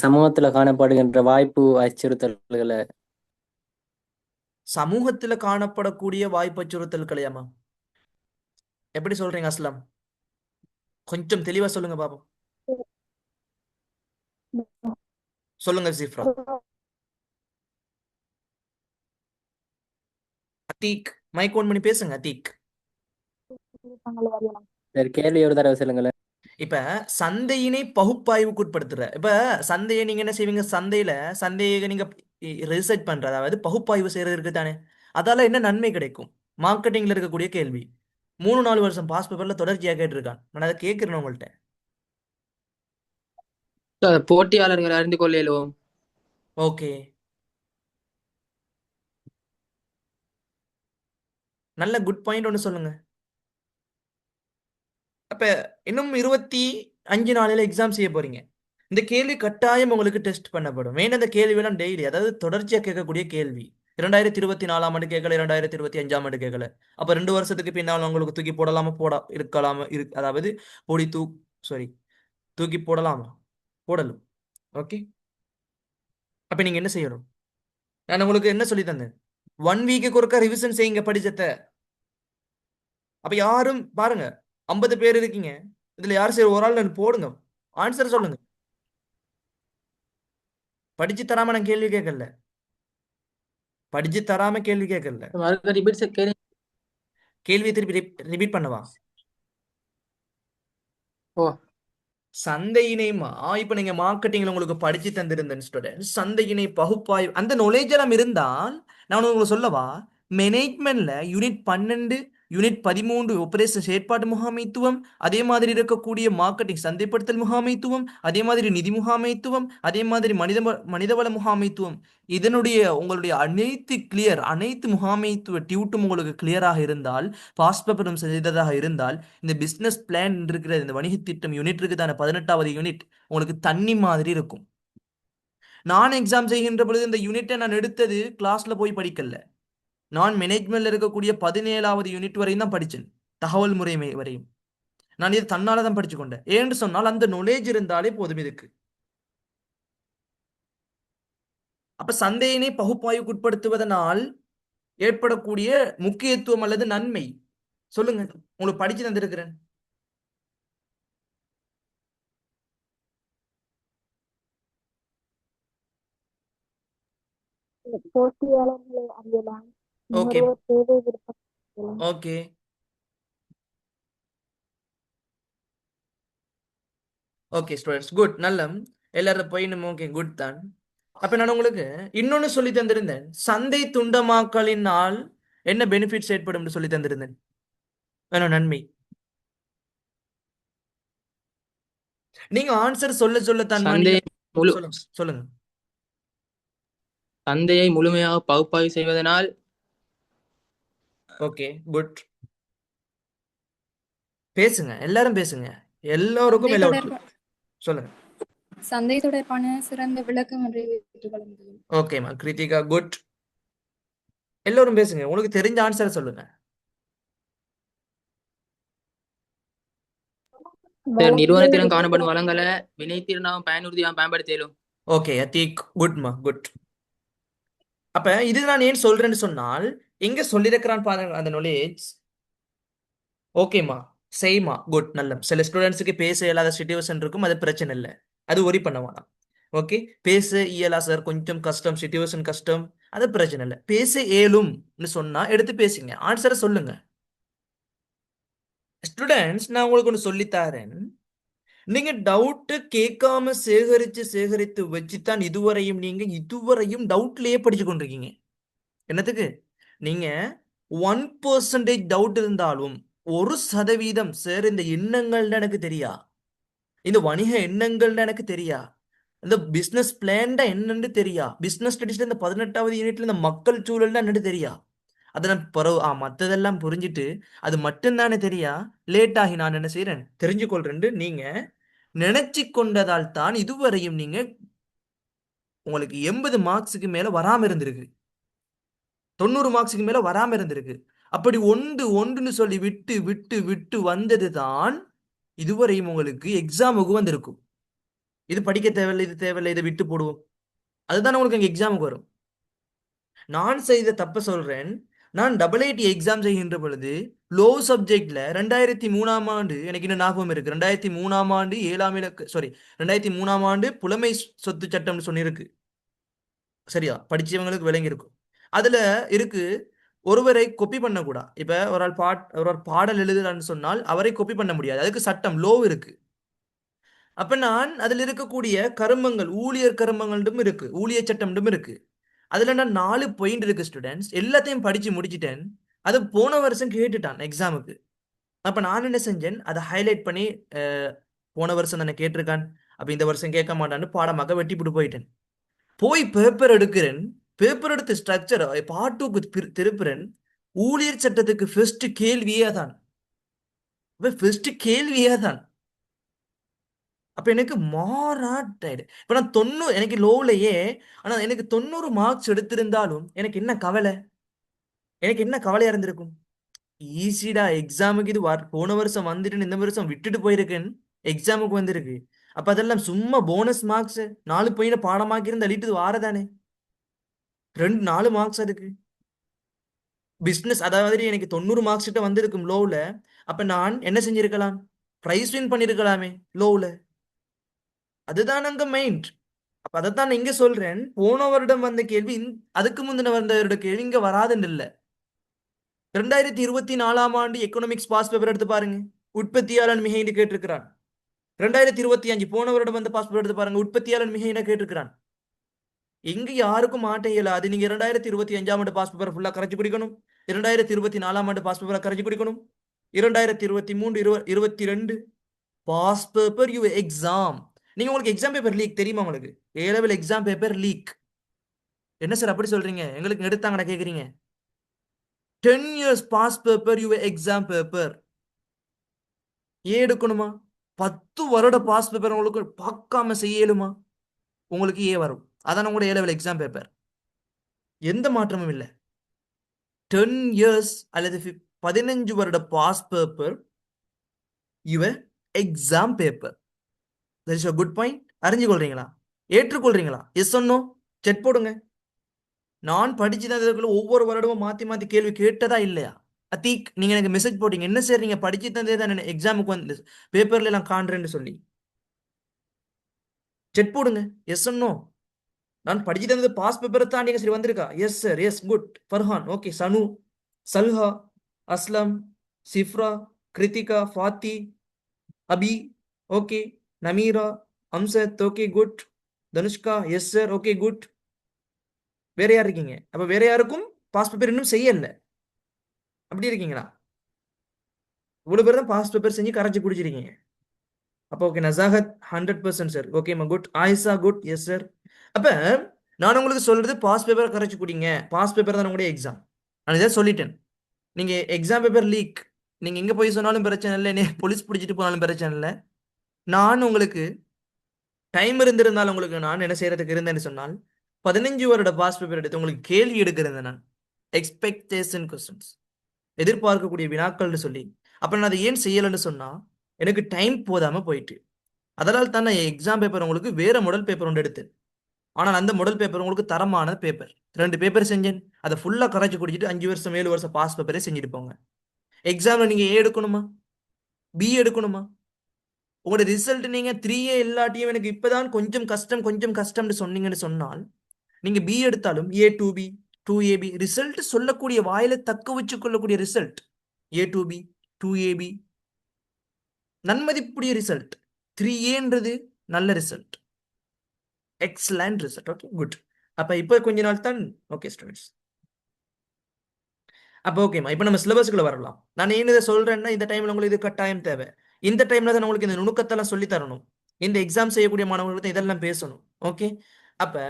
சமூகத்துல காணப்படுகின்ற வாய்ப்பு அச்சுறுத்தல்களை சமூகத்துல காணப்படக்கூடிய வாய்ப்பு அச்சுறுத்தல் கலையாமா? எப்படி சொல்றீங்க அஸ்லாம்? கொஞ்சம் தெளிவா சொல்லுங்க பாப்போம். சொல்லுங்க ஜிஃப்ரா. அத்தீக், மைக் ஓன் பண்ணி பேசுங்க அத்தீக். சரி, கேள்வி ஒரு தடவை சொல்லுங்களேன். இப்ப சந்தையினை பகுப்பாய்வுக்கு உட்படுத்துற. இப்ப சந்தையை நீங்க என்ன செய்வீங்க? சந்தையை நீங்க ரிசர்ச் பண்ற, அதாவது பகுப்பாய்வு செய்யறதுக்கு தானே. அதால என்ன நன்மை கிடைக்கும்? மார்க்கெட்டிங்ல இருக்கக்கூடிய கேள்வி. 3-4 வருஷம் பாஸ் பேப்பர்ல தொடர்ச்சியா கேட்டிருக்கான். நான் அதை கேட்கிறேன் உங்கள்ட்ட. போட்டியாளர்கள் அறிந்து கொள்ள இயலும். ஓகே, நல்ல குட் பாயிண்ட் ஒன்று சொல்லுங்க. அப்ப இன்னும் 25 நாளில் எக்ஸாம் செய்ய போறீங்க. இந்த கேள்வி கட்டாயம் உங்களுக்கு டெஸ்ட் பண்ணப்படும். வேணும் இந்த கேள்வியெல்லாம் டெய்லி, அதாவது தொடர்ச்சியா கேட்கக்கூடிய கேள்வி. 2024ஆம் ஆண்டு கேட்கல, 2025ஆம் ஆண்டு கேட்கல. அப்ப 2 வருஷத்துக்கு பின்னால் உங்களுக்கு தூக்கி போடலாமா, இருக்கலாமா, அதாவது பொடி சாரி, தூக்கி போடலாமா, போடலும். ஓகே, அப்ப நீங்க என்ன செய்யணும்? நான் உங்களுக்கு என்ன சொல்லி தந்தேன்? 1 வீக்குக்கு ஒருக்கா ரிவிஷன் செய்யுங்க படிச்சத. அப்ப யாரும் பாருங்க, 50 பேர் இருக்கீங்க, இதுல யாரும் சரி ஒரு ஆள் போடுங்க, ஆன்சர் சொல்லுங்க. படிச்சு தராம நான் கேள்வி கேட்கல, படிச்சு தராம கேள்வி கேட்கல. மறுக்க ரிப்பீட் கேள்வி. கேள்வி திருப்பி ரிப்பீட் பண்ணவா? ஓ, சந்தையினைமா இப்ப நீங்க மார்க்கெட்டிங்ல உங்களுக்கு படிச்சு தந்திருந்தேன் ஸ்டூடெண்ட். சந்தையினை பகுப்பாய்வு அந்த நாலேஜ் எல்லாம் இருந்தால் நான் உங்களுக்கு சொல்லவா, மேனேஜ்மெண்ட்ல யூனிட் 12, யூனிட் 13 ஆபரேஷன் செயற்பாட்டு முகாமைத்துவம், அதே மாதிரி இருக்கக்கூடிய மார்க்கெட்டிங் சந்தைப்படுத்தல் முகாமைத்துவம், அதே மாதிரி நிதி முகாமைத்துவம், அதே மாதிரி மனிதவள முகாமைத்துவம், இதனுடைய உங்களுடைய அனைத்து முகாமைத்துவ டியூட்டும் உங்களுக்கு கிளியராக இருந்தால், பாஸ் பேப்பரும் செய்ததாக இருந்தால், இந்த பிசினஸ் பிளான் இருக்கிற இந்த வணிக திட்டம் யூனிட் இருக்குதான 18வது யூனிட் உங்களுக்கு தண்ணி மாதிரி இருக்கும். நான் எக்ஸாம் செய்கின்ற பொழுது இந்த யூனிட்டை நான் எடுத்தது கிளாஸ்ல போய் படிக்கல. நான் மேனேஜ்மெண்ட்ல இருக்கக்கூடிய 17வது யூனிட் வரையும் தான் படிச்சேன், தகவல் முறைமை வரையும். நான் இது தன்னால தான் படிச்சு கொண்டேன். ஏன்னு சொன்னால் அந்த நாலேஜ் இருந்தாலே போதும் இதுக்கு. அப்ப சந்தையினை பகுப்பாய்வுக்கு உட்படுத்துவதனால் ஏற்படக்கூடிய முக்கியத்துவம் அல்லது நன்மை சொல்லுங்க. உங்களுக்கு படிச்சு தந்திருக்கிறேன். போட்டியாளர்களை அறியலாம், ஓகே, நுகர்வோர் தேவை விருப்பம் அறியலாம். ஓகே, ஓகே ஸ்டூடெண்ட்ஸ், குட், நல்ல எல்லாரும் போயினும். ஓகே, குட் தான். அப்ப நான் உங்களுக்கு இன்னொன்னு சொல்லி தந்திருந்தேன், சந்தை துண்டமாக்கலினால் என்ன பெனிஃபிட்ஸ் ஏற்படும் சொல்லி தந்திருந்தேன். வேணும் நன்மை. நீங்க ஆன்சர் சொல்ல சொல்லத்தான்மா நீங்க சந்தையை முழு சொல்லுங்க, சொல்லுங்க. சந்தையை முழுமையாக பகுப்பாய்வு செய்வதனால் ஓகே, குட், பேசுங்க, எல்லாரும் பேசுங்க, எல்லோருக்கும் சந்தை எல்லா தொடர்பா சொல்லுங்க. சந்தை தொடர்பான சிறந்த விளக்கம் ஒன்றை பெற்றுக்கொள்ள முடியும். ஓகேம்மா கிருத்திகா, குட், எல்லோரும் பேசுங்க, உங்களுக்கு தெரிஞ்ச ஆன்சர் சொல்லுங்க. நிறுவனத்திலும் காணப்படும் வளங்களை வினைத்திறனாகவும் பயனுறுதியாகவும் பயன்படுத்தியலும். ஓகே அத்தீக், குட்மா, குட். அப்ப இது நான் ஏன் சொல்றேன்னு சொன்னால், எங்க சொல்லியிருக்கிறான் பாருங்க அந்த நாலேஜ். ஓகேம்மா, செய்மா, குட், நல்ல. சில ஸ்டூடெண்ட்ஸுக்கு பேச இயலாத சிச்சுவேஷன் இருக்கும், அது பிரச்சனை இல்லை, அது ஒரி பண்ண வேணாம். ஓகே, பேச இயலா சார், கொஞ்சம் கஷ்டம், சிச்சுவேஷன் கஷ்டம், அது பிரச்சனை இல்லை. பேச இயலும்னு சொன்னா எடுத்து பேசுங்க, ஆன்சரை சொல்லுங்க. ஸ்டூடெண்ட்ஸ், நான் உங்களுக்கு ஒன்று சொல்லித்தாரேன். நீங்க டவுட் கேட்காம சேகரித்து வச்சுதான் இதுவரையும் டவுட்லயே படிச்சு கொண்டிருக்கீங்க. என்னத்துக்கு? நீங்க 1% டவுட் இருந்தாலும் 1% சார் இந்த எண்ணங்கள்னு எனக்கு தெரியா, இந்த வணிக எண்ணங்கள்னு எனக்கு தெரியா, இந்த பிசினஸ் பிளான்டா என்னன்னு தெரியா, பிசினஸ் ஸ்டடிஸ்ல இந்த 18வது யூனிட்ல இந்த மக்கள் சூழல்னா என்னன்னு தெரியா, அதை நான் மத்ததெல்லாம் புரிஞ்சுட்டு அது மட்டும்தானே தெரியா, லேட் ஆகி நான் என்ன செய்யறேன் தெரிஞ்சு கொள்றேன். நீங்க நினைச்சு கொண்டதால் தான் இதுவரையும் நீங்க உங்களுக்கு 80 மார்க்ஸுக்கு மேல வராம இருந்திருக்கு, 90 மார்க்ஸுக்கு மேல வராம இருந்திருக்கு. அப்படி ஒன்றுன்னு சொல்லி விட்டு விட்டு விட்டு வந்தது தான் இதுவரையும் உங்களுக்கு எக்ஸாமுக்கு வந்திருக்கும். இது படிக்க தேவையில்லை, இது தேவையில்லை, இதை விட்டு போடுவோம், அதுதான் உங்களுக்கு அங்க எக்ஸாமுக்கு வரும். நான் செய்த தப்ப சொல்றேன். நான் 880 எக்ஸாம் செய்கின்ற பொழுது லோ சப்ஜெக்ட்ல 2003ஆம் ஆண்டு எனக்கு இன்னும் ஞாபகம் இருக்கு. 2003ஆம் ஆண்டு 7ஆம் இலக்கு, சாரி, 2003ஆம் ஆண்டு புலமை சொத்து சட்டம்னு சொல்லியிருக்கு. சரியா? படிச்சவங்களுக்கு விளங்கி இருக்கும். அதுல இருக்கு, ஒருவரை கொப்பி பண்ணக்கூடாது. இப்ப ஒரு ஆள் பாடல் எழுதுறான்னு சொன்னால் அவரை கொப்பி பண்ண முடியாது. அதுக்கு சட்டம், லோ இருக்கு. அப்ப நான் அதில் இருக்கக்கூடிய கருமங்கள், ஊழியர் கருமங்களும் இருக்கு, ஊழியர் சட்டம் இருக்கு. அதுல நான் 4 பாயிண்ட் இருக்கு ஸ்டூடெண்ட்ஸ், எல்லாத்தையும் படிச்சு முடிச்சிட்டேன். அது போன வருஷம் கேட்டுட்டான் எக்ஸாமுக்கு. அப்ப நான் என்ன செஞ்சேன், அதை ஹைலைட் பண்ணி போன வருஷம் தானே கேட்டிருக்கான், அப்ப இந்த வருஷம் கேட்க மாட்டான்னு பாடமாக வெட்டிப்புட்டு போயிட்டேன். போய் பேப்பர் எடுக்கிறேன். பேப்பர் எடுத்து ஸ்ட்ரக்சர் பாட்டுக்கு திருப்புறேன். ஊழியர் சட்டத்துக்கு ஃபர்ஸ்ட் கேள்வியே தான். ஃபர்ஸ்ட் கேள்வியே தான். அப்ப எனக்கு மாறாட்டாயிடு. இப்ப நான் 90 எனக்கு லோவுலயே, ஆனா எனக்கு 90 மார்க்ஸ் எடுத்திருந்தாலும் எனக்கு என்ன கவலை, எனக்கு என்ன கவலையா இருந்திருக்கும். ஈஸிடா எக்ஸாமுக்கு இது போன வருஷம் வந்துட்டு இந்த வருஷம் விட்டுட்டு போயிருக்கேன், எக்ஸாமுக்கு வந்திருக்கு. அப்ப அதெல்லாம் சும்மா போனஸ் மார்க்ஸ். 4 பாயிண்ட் பாடமாக்கி இருந்து அழிட்டு வாரதானே, 4 மார்க்ஸ் அதுக்கு. பிசினஸ் அதாவது எனக்கு 90 மார்க்ஸ் கிட்ட வந்திருக்கும் லோவுல. அப்ப நான் என்ன செஞ்சிருக்கலாம், பிரைஸ் வின் பண்ணிருக்கலாமே லோவுல. அதுதான் அங்க மைண்ட். அப்ப அதைத்தான் இங்க சொல்றேன், போன வருடம் வந்த கேள்வி அதுக்கு முந்தின வந்த கேள்வி இங்க வராதுன்னு இல்ல. 2024ஆம் ஆண்டு எக்கனாமிக்ஸ் பாஸ் பேப்பர் எடுத்து பாருங்க, உற்பத்தியாளன் மிகைன்னு கேட்டிருக்கிறான். 2025 போன வருடம் வந்த பாஸ் பேப்பர் எடுத்து பாருங்க, உற்பத்தியாளன் மிகைன்னு கேட்டிருக்கிறான். இங்க யாருக்கும் மாட்ட இயலாது. நீங்க 2025ஆம் ஆண்டு பாஸ் பேப்பர் ஃபுல்லா கரைச்சு குடிக்கணும், 2024ஆம் ஆண்டு பாஸ் பேப்பரை கரைச்சு குடிக்கணும், 2023 22 பாஸ் பேப்பர் யூ எக்ஸாம். நீங்க உங்களுக்கு எக்ஸாம் பேப்பர் லீக் தெரியுமா? உங்களுக்கு A level exam paper leak. என்ன சார் அப்படி சொல்றீங்க, எங்களுக்கு எடுத்தாங்கடா கேக்குறீங்க. 10 years past paper you exam paper. ஏன் எடுக்கணுமா? 10 வருட பாஸ் பேப்பர் உங்களுக்கு பார்க்காம செய்யலுமா? உங்களுக்கு ஏ வரும். அதான் உங்களோட ஏ லெவல் எக்ஸாம் பேப்பர். எந்த மாற்றமும் இல்லை. 10 years அல்லது 15 வருட past paper your exam paper. That is a good point. அறிஞ்சு கொள்றீங்களா? ஏற்றுக்கொள்றீங்களா? எஸ் ஒன்னோ செட் போடுங்க. நான் படிச்சு ஒவ்வொரு வருடமும் மாத்தி மாத்தி கேள்வி கேட்டதா இல்லையா? அத்தீக் நீங்க எனக்கு மெசேஜ் போட்டீங்க, என்ன சார் நீங்க படிச்சு தந்தே தான் எக்ஸாமுக்கு வந்து பேப்பர்ல எல்லாம் காண்றேன்னு சொல்லி. செட் போடுங்க, எஸ் ஒன்னோ. நான் படிச்சு தந்தது பாஸ் பேப்பரை தாண்டி சரி வந்திருக்கா? Yes sir, yes, good. Farhan okay, Sanu, Salha, Aslam, Sifra, Krithika, Fathi, Abi okay, Namira, Amsath okay, good. Thanushka yes sir okay, good. வேற யார் இருக்கீங்க? அப்ப வேற யாருக்கும் பாஸ் பேப்பர் இன்னும் செய்யல, அப்படி இருக்கீங்களா? இவ்வளவு பேர் தான் பாஸ் பேப்பர் செஞ்சு கரைச்சு குடிச்சிருக்கீங்க. அப்போ ஓகே, நசாகத் 100% சார் ஓகேமா, good. Ayesha good, yes sir. அப்ப நான் உங்களுக்கு சொல்றது பாஸ் பேப்பர் கரைச்சு குடிங்க, பாஸ் பேப்பர் தான் உங்களுடைய எக்ஸாம். நான் இதை சொல்லிட்டேன். நீங்க எக்ஸாம் பேப்பர் லீக் நீங்க எங்க போய் சொன்னாலும் பிரச்சனை இல்லை, என்ன போலீஸ் பிடிச்சிட்டு போனாலும் பிரச்சனை இல்லை. நான் உங்களுக்கு டைம் இருந்திருந்தாலும் உங்களுக்கு நான் என்ன செய்யறதுக்கு இருந்தேன்னு சொன்னால் 15 வருட பாஸ் பேப்பர் எடுத்து உங்களுக்கு கேள்வி எடுக்கிறேன். நான் எக்ஸ்பெக்டேஷன் கொஸ்டின்ஸ், எதிர்பார்க்கக்கூடிய வினாக்கள்னு சொல்லி. அப்ப நான் அதை ஏன் செய்யலைன்னு சொன்னா எனக்கு டைம் போதாம போயிட்டு. அதனால தான் நான் எக்ஸாம் பேப்பர் உங்களுக்கு வேற மாடல் பேப்பர் ஒன்று எடுத்தேன். ஆனால் அந்த மாடல் பேப்பர் உங்களுக்கு தரமான பேப்பர். 2 பேப்பர் செஞ்சேன், அதை ஃபுல்லா கரைச்சு குடிச்சிட்டு 5 வருஷம் 7 வருஷம் பாஸ் பேப்பரே செஞ்சுட்டு போங்க. எக்ஸாம்ல நீங்க ஏ எடுக்கணுமா, பி எடுக்கணுமா? உங்களோட ரிசல்ட் நீங்க 3A இல்லாட்டியும் எனக்கு இப்பதான் கொஞ்சம் கஷ்டம்னு சொன்னீங்கன்னு சொன்னால், நீங்க பி எடுத்தாலும் A2B 2AB ரிசல்ட் சொல்லக்கூடிய, வாயில தக்க வச்சு கொள்ளக்கூடிய ரிசல்ட் A2B 2AB நன்மதிப்புடைய ரிசல்ட். 3Aன்றது நல்ல result, excellent result. Okay, good. அப்ப இப்ப கொஞ்ச நாள் தான். ஓகே ஸ்டூடெண்ட்ஸ், அப்ப ஓகேமா, இப்ப நம்ம சிலபஸ்க்குள்ள வரலாம். நான் ஏன் இதை சொல்றேன்னா, இந்த டைம்ல உங்களுக்கு இது கட்டாயம் தேவை. இந்த டைம்ல தான் உங்களுக்கு இந்த நுணுக்கத்தெல்லாம் சொல்லி தரணும். இந்த எக்ஸாம் செய்யக்கூடிய மாணவர்களுக்கு இதெல்லாம் பேசணும். ஓகே, அப்ப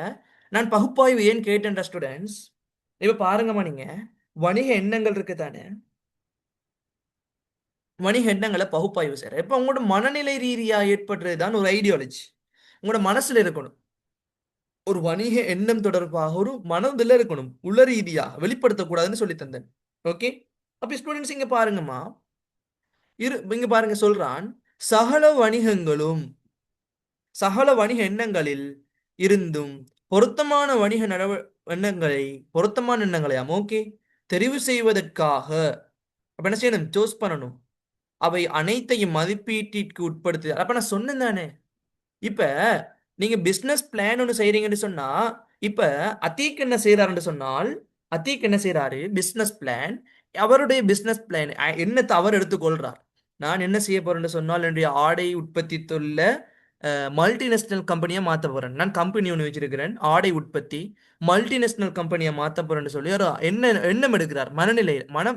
நான் பகுப்பாய்வு ஏன் கேட்டேன் ஸ்டூடெண்ட்ஸ், இப்ப பாருங்கம்மா, நீங்க வணிக எண்ணங்கள் இருக்கு தானே, வணிக எண்ணங்களை பகுப்பாய்வு செய்யற இப்ப உங்களோட மனநிலை ரீதியா ஏற்படுறதுதான் ஒரு ஐடியாலஜி உங்களோட மனசுல இருக்கணும். ஒரு வணிக எண்ணம் தொடர்பாக ஒரு மனதில் இருக்கணும், உள்ள ரீதியா வெளிப்படுத்தக்கூடாதுன்னு சொல்லி தந்தேன். ஓகே, அப்ப ஸ்டூடெண்ட்ஸ் இங்க பாருங்கம்மா, இங்க பாருங்க, சொல்றான் சகல வணிக எண்ணங்களில் இருந்தும் பொருத்தமான வணிக எண்ணங்களையாம் ஓகே தெரிவு செய்வதற்காக அப்ப என்ன செய்யணும்? சூஸ் பண்ணணும். அவை அனைத்தையும் மதிப்பீட்டிற்கு உட்படுத்து. அப்ப நான் சொன்னேன் தானே. இப்ப நீங்க பிசினஸ் பிளான் ஒன்று செய்றீங்கன்னு சொன்னா, இப்ப அத்தீக் என்ன செய்யறாருன்னு சொன்னால், அத்தீக் என்ன செய்யறாரு? பிசினஸ் பிளான், அவருடைய பிசினஸ் பிளான் என்னத்தை அவர் எடுத்துக்கொள்றார். நான் என்ன செய்ய போறேன்னு சொன்னால், என்னுடைய ஆடை உற்பத்தி தொழில மல்டிநேஷனல் கம்பெனியா மாத்த போறேன். நான் கம்பெனி ஒன்று வச்சிருக்கிறேன், ஆடை உற்பத்தி மல்டிநேஷனல் கம்பெனியா மாத்த போறேன்னு சொல்லி ஒரு எண்ணம் எடுக்கிறார். மனநிலை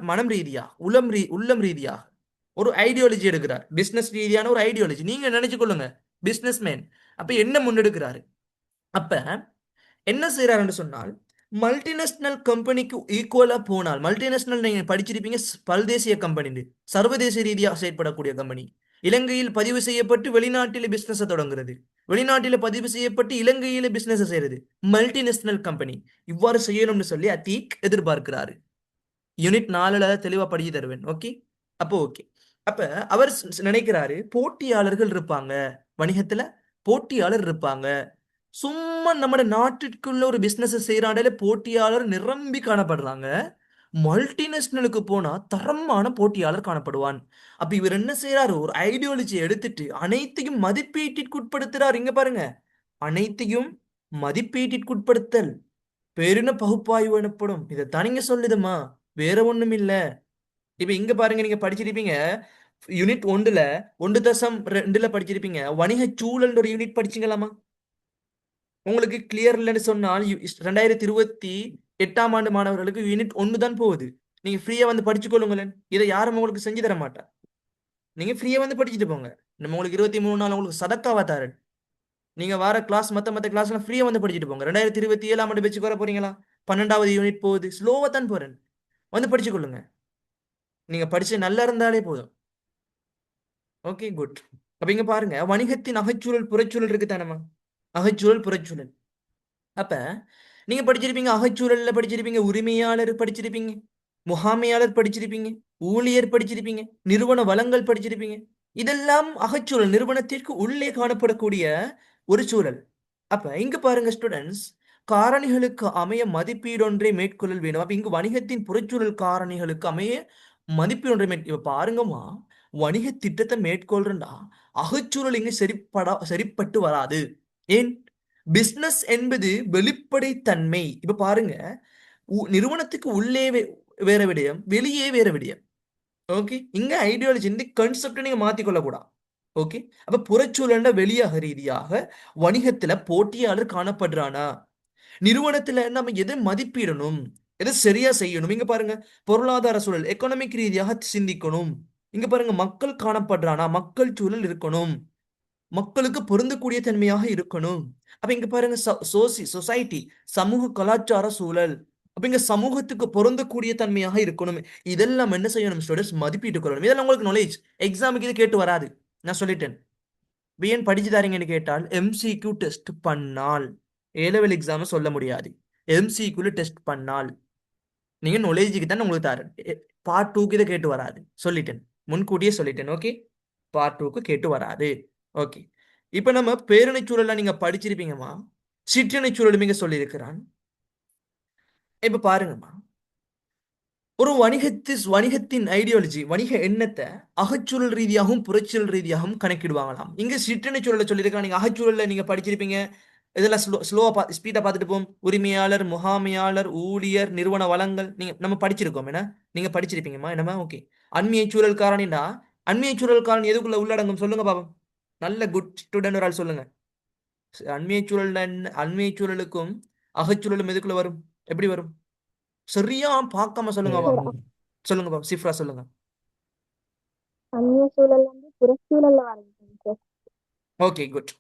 மனம் ரீதியா, உள்ளம் ரீதியா ஒரு ஐடியாலஜி எடுக்கிறார். பிசினஸ் ரீதியான ஒரு ஐடியாலஜி நீங்க நினைச்சு கொள்ளுங்க. பிசினஸ் மேன் அப்ப என்ன முன்னெடுக்கிறாரு? அப்ப என்ன செய்யறாருன்னு சொன்னால், மல்டிநேஷனல் கம்பெனிக்கு ஈக்குவலா போனால், மல்டிநேஷனல் நீங்க படிச்சிருப்பீங்க, பல்தேசிய கம்பெனி, சர்வதேச ரீதியாக செயற்படக்கூடிய கம்பெனி. இலங்கையில் பதிவு செய்யப்பட்டு வெளிநாட்டில பிசினஸ் தொடங்குறது, வெளிநாட்டில பதிவு செய்யப்பட்டு இலங்கையில பிசினஸ் செய்யறது, மல்டிநேஷனல் கம்பெனி. இவ்வாறு செய்யணும்னு சொல்லி அத்தீக் எதிர்பார்க்கிறாரு. யூனிட் 4ல தெளிவா படிச்சு தருவேன். ஓகே, அப்போ ஓகே. அப்ப அவர் நினைக்கிறாரு, போட்டியாளர்கள் இருப்பாங்க வணிகத்துல, போட்டியாளர் இருப்பாங்க. சும்மா நம்ம நாட்டிற்குள்ள ஒரு பிசினஸ் செய்யறாண்டால போட்டியாளர் நிரம்பி காணப்படுறாங்க. மல்டிநேஷனலுக்கு போனா தரமான போட்டியாளர் காணப்படுவான். அப்ப இவர் என்ன செய்யறாரு? ஒரு ஐடியாலஜி எடுத்துட்டு அனைத்தையும் மதிப்பீட்டிற்குட்படுத்துறாரு. இங்க பாருங்க, அனைத்தையும் மதிப்பீட்டிற்குட்படுத்தல் பெருன பகுப்பாய்வு எனப்படும். இதைத்தான் நீங்க சொல்லுதுமா, வேற ஒண்ணும் இல்ல. இப்ப இங்க பாருங்க, நீங்க படிச்சிருப்பீங்க யூனிட் 1ல 1.2ல படிச்சிருப்பீங்க, வணிக சூழல் ஒரு யூனிட் படிச்சீங்களாமா? உங்களுக்கு கிளியர் இல்லைன்னு சொன்னால் 2028ஆம் ஆண்டு மாணவர்களுக்கு யூனிட் 1 தான் போகுது. நீங்க ஃப்ரீயா வந்து படிச்சுக்கொள்ளுங்களேன். இதை யாரும் உங்களுக்கு செஞ்சு தர மாட்டா. நீங்க ஃப்ரீயா வந்து படிச்சுட்டு போங்க. நம்ம உங்களுக்கு 23 நாள் உங்களுக்கு சதக்காவா தரேன். நீங்க வார கிளாஸ் மத்த கிளாஸ்லாம் ஃப்ரீயா வந்து படிச்சுட்டு போங்க. 2027ஆம் ஆண்டு பேச்சுக்கு வர போறீங்களா? 12வது யூனிட் போகுது. ஸ்லோவா தான் போறேன். வந்து படிச்சுக்கொள்ளுங்க. நீங்க படிச்சு நல்லா இருந்தாலே போதும். Okay, good. அப்ப இங்க பாருங்க, வணிகத்தின் அகச்சூழல் புறச்சூழல் இருக்கு தானேமா? அகச்சூழல் புறச்சூழல். அப்ப நீங்க படிச்சிருப்பீங்க, அகச்சூழல்ல படிச்சிருப்பீங்க, உரிமையாளர் படிச்சிருப்பீங்க, முகாமையாளர் படிச்சிருப்பீங்க, ஊழியர் படிச்சிருப்பீங்க, நிறுவன வளங்கள் படிச்சிருப்பீங்க. இதெல்லாம் அகச்சூழல், நிறுவனத்திற்கு உள்ளே காணப்படக்கூடிய ஒரு சூழல். அப்ப இங்க பாருங்க ஸ்டூடெண்ட்ஸ், காரணிகளுக்கு அமைய மதிப்பீடு ஒன்றை மேற்கொள்ளல் வேண்டும். அப்ப இங்கு வணிகத்தின் புறச்சூழல் காரணிகளுக்கு அமைய மதிப்பீடு ஒன்றை இப்ப பாருங்கம்மா, வணிக திட்டத்தை மேற்கொள்றா அகச்சூழல் இங்கு சரிப்பட்டு வராது. ஏன்? பிசினஸ் என்பது வெளிப்படைத்தன்மை. இப்ப பாருங்க, நிறுவனத்துக்கு உள்ளே வேற விடயம், வெளியே வேற விடயம். ஓகே, இங்க ஐடியாலஜி இந்த கான்செப்ட் நீங்க மாத்திக்கொள்ள கூடாது. ஓகே, அப்ப புறச்சூழல்ல வெளியாக ரீதியாக வணிகத்துல போட்டியாளர் காணப்படுறானா, நிறுவனத்துல நம்ம எதை மதிப்பிடணும், எதை சரியா செய்யணும். இங்க பாருங்க, பொருளாதார சூழல் எக்கனாமிக் ரீதியாக சிந்திக்கணும். இங்க பாருங்க, மக்கள் காணப்படுறானா, மக்கள் சூழல் இருக்கணும், மக்களுக்கு பொருந்தக்கூடிய தன்மையாக இருக்கணும். அப்ப இங்க பாருங்க, சொசைட்டி, சமூக கலாச்சார சூழல். அப்ப இங்க சமூகத்துக்கு பொருந்தக்கூடிய தன்மையாக இருக்கணும். இதெல்லாம் என்ன செய்யணும் ஸ்டூடெண்ட்ஸ்? மதிப்பீட்டு கொள்ளணும். இதெல்லாம் உங்களுக்கு நாலேஜ், எக்ஸாமுக்கு இது கேட்டு வராது, நான் சொல்லிட்டேன். ஏன் படிச்சு தாரீங்கன்னு கேட்டால், எம்சிக்யூ டெஸ்ட் பண்ணால் ஏலெவல் எக்ஸாம் சொல்ல முடியாது. எம்சிக்யூல டெஸ்ட் பண்ணால் நீங்க நாலேஜுக்கு தான் உங்களுக்கு தரேன். பார்ட் 2க்கு இதை கேட்டு வராது, சொல்லிட்டேன், முன்கூட்டியே சொல்லிட்டேன். ஓகே, பார்ட் 2க்கு கேட்டு வராது. ஓகே, இப்ப நம்ம பேரணிச் சூழல்ல நீங்க படிச்சிருப்பீங்கம்மா, சிற்றணிச் சூழல் நீங்க சொல்லியிருக்கிறான். இப்ப பாருங்கம்மா, ஒரு வணிகத்தின் ஐடியாலஜி, வணிக எண்ணத்தை அகச்சூழல் ரீதியாகவும் புறச்சூழல் ரீதியாகவும் கணக்கிடுவாங்களாம். இங்க சிற்றணிச் சூழலை சொல்லியிருக்காங்க. நீங்க அகச்சூழல்ல நீங்க படிச்சிருப்பீங்க, இதெல்லாம் ஸ்லோவா ஸ்பீடா பார்த்துட்டு போம். உரிமையாளர், முகாமையாளர், ஊழியர், நிறுவன வளங்கள் நம்ம படிச்சிருக்கோம். என்ன நீங்க படிச்சிருப்பீங்கம்மா? என்னமா? ஓகே. அண்மைய சூழல் காரணினா, அண்மைய சூழல் காரணி எதுக்குள்ள உள்ளடங்கும் சொல்லுங்க பாப்போம். நல்ல குட் ஸ்டூடெண்ட் ஒரு ஆள் சொல்லுங்க. அண்மைய சூழலுக்கும் அகச்சூழலும் எதுக்குள்ள வரும்? எப்படி வரும்? சரியா பார்க்காம சொல்லுங்க பாப்போம். சொல்லுங்க பாப்போம், சிஃப்ரா சொல்லுங்க. அந்நிய சூழல் வந்து புறச்சூழல்ல வருது சார். Okay, good.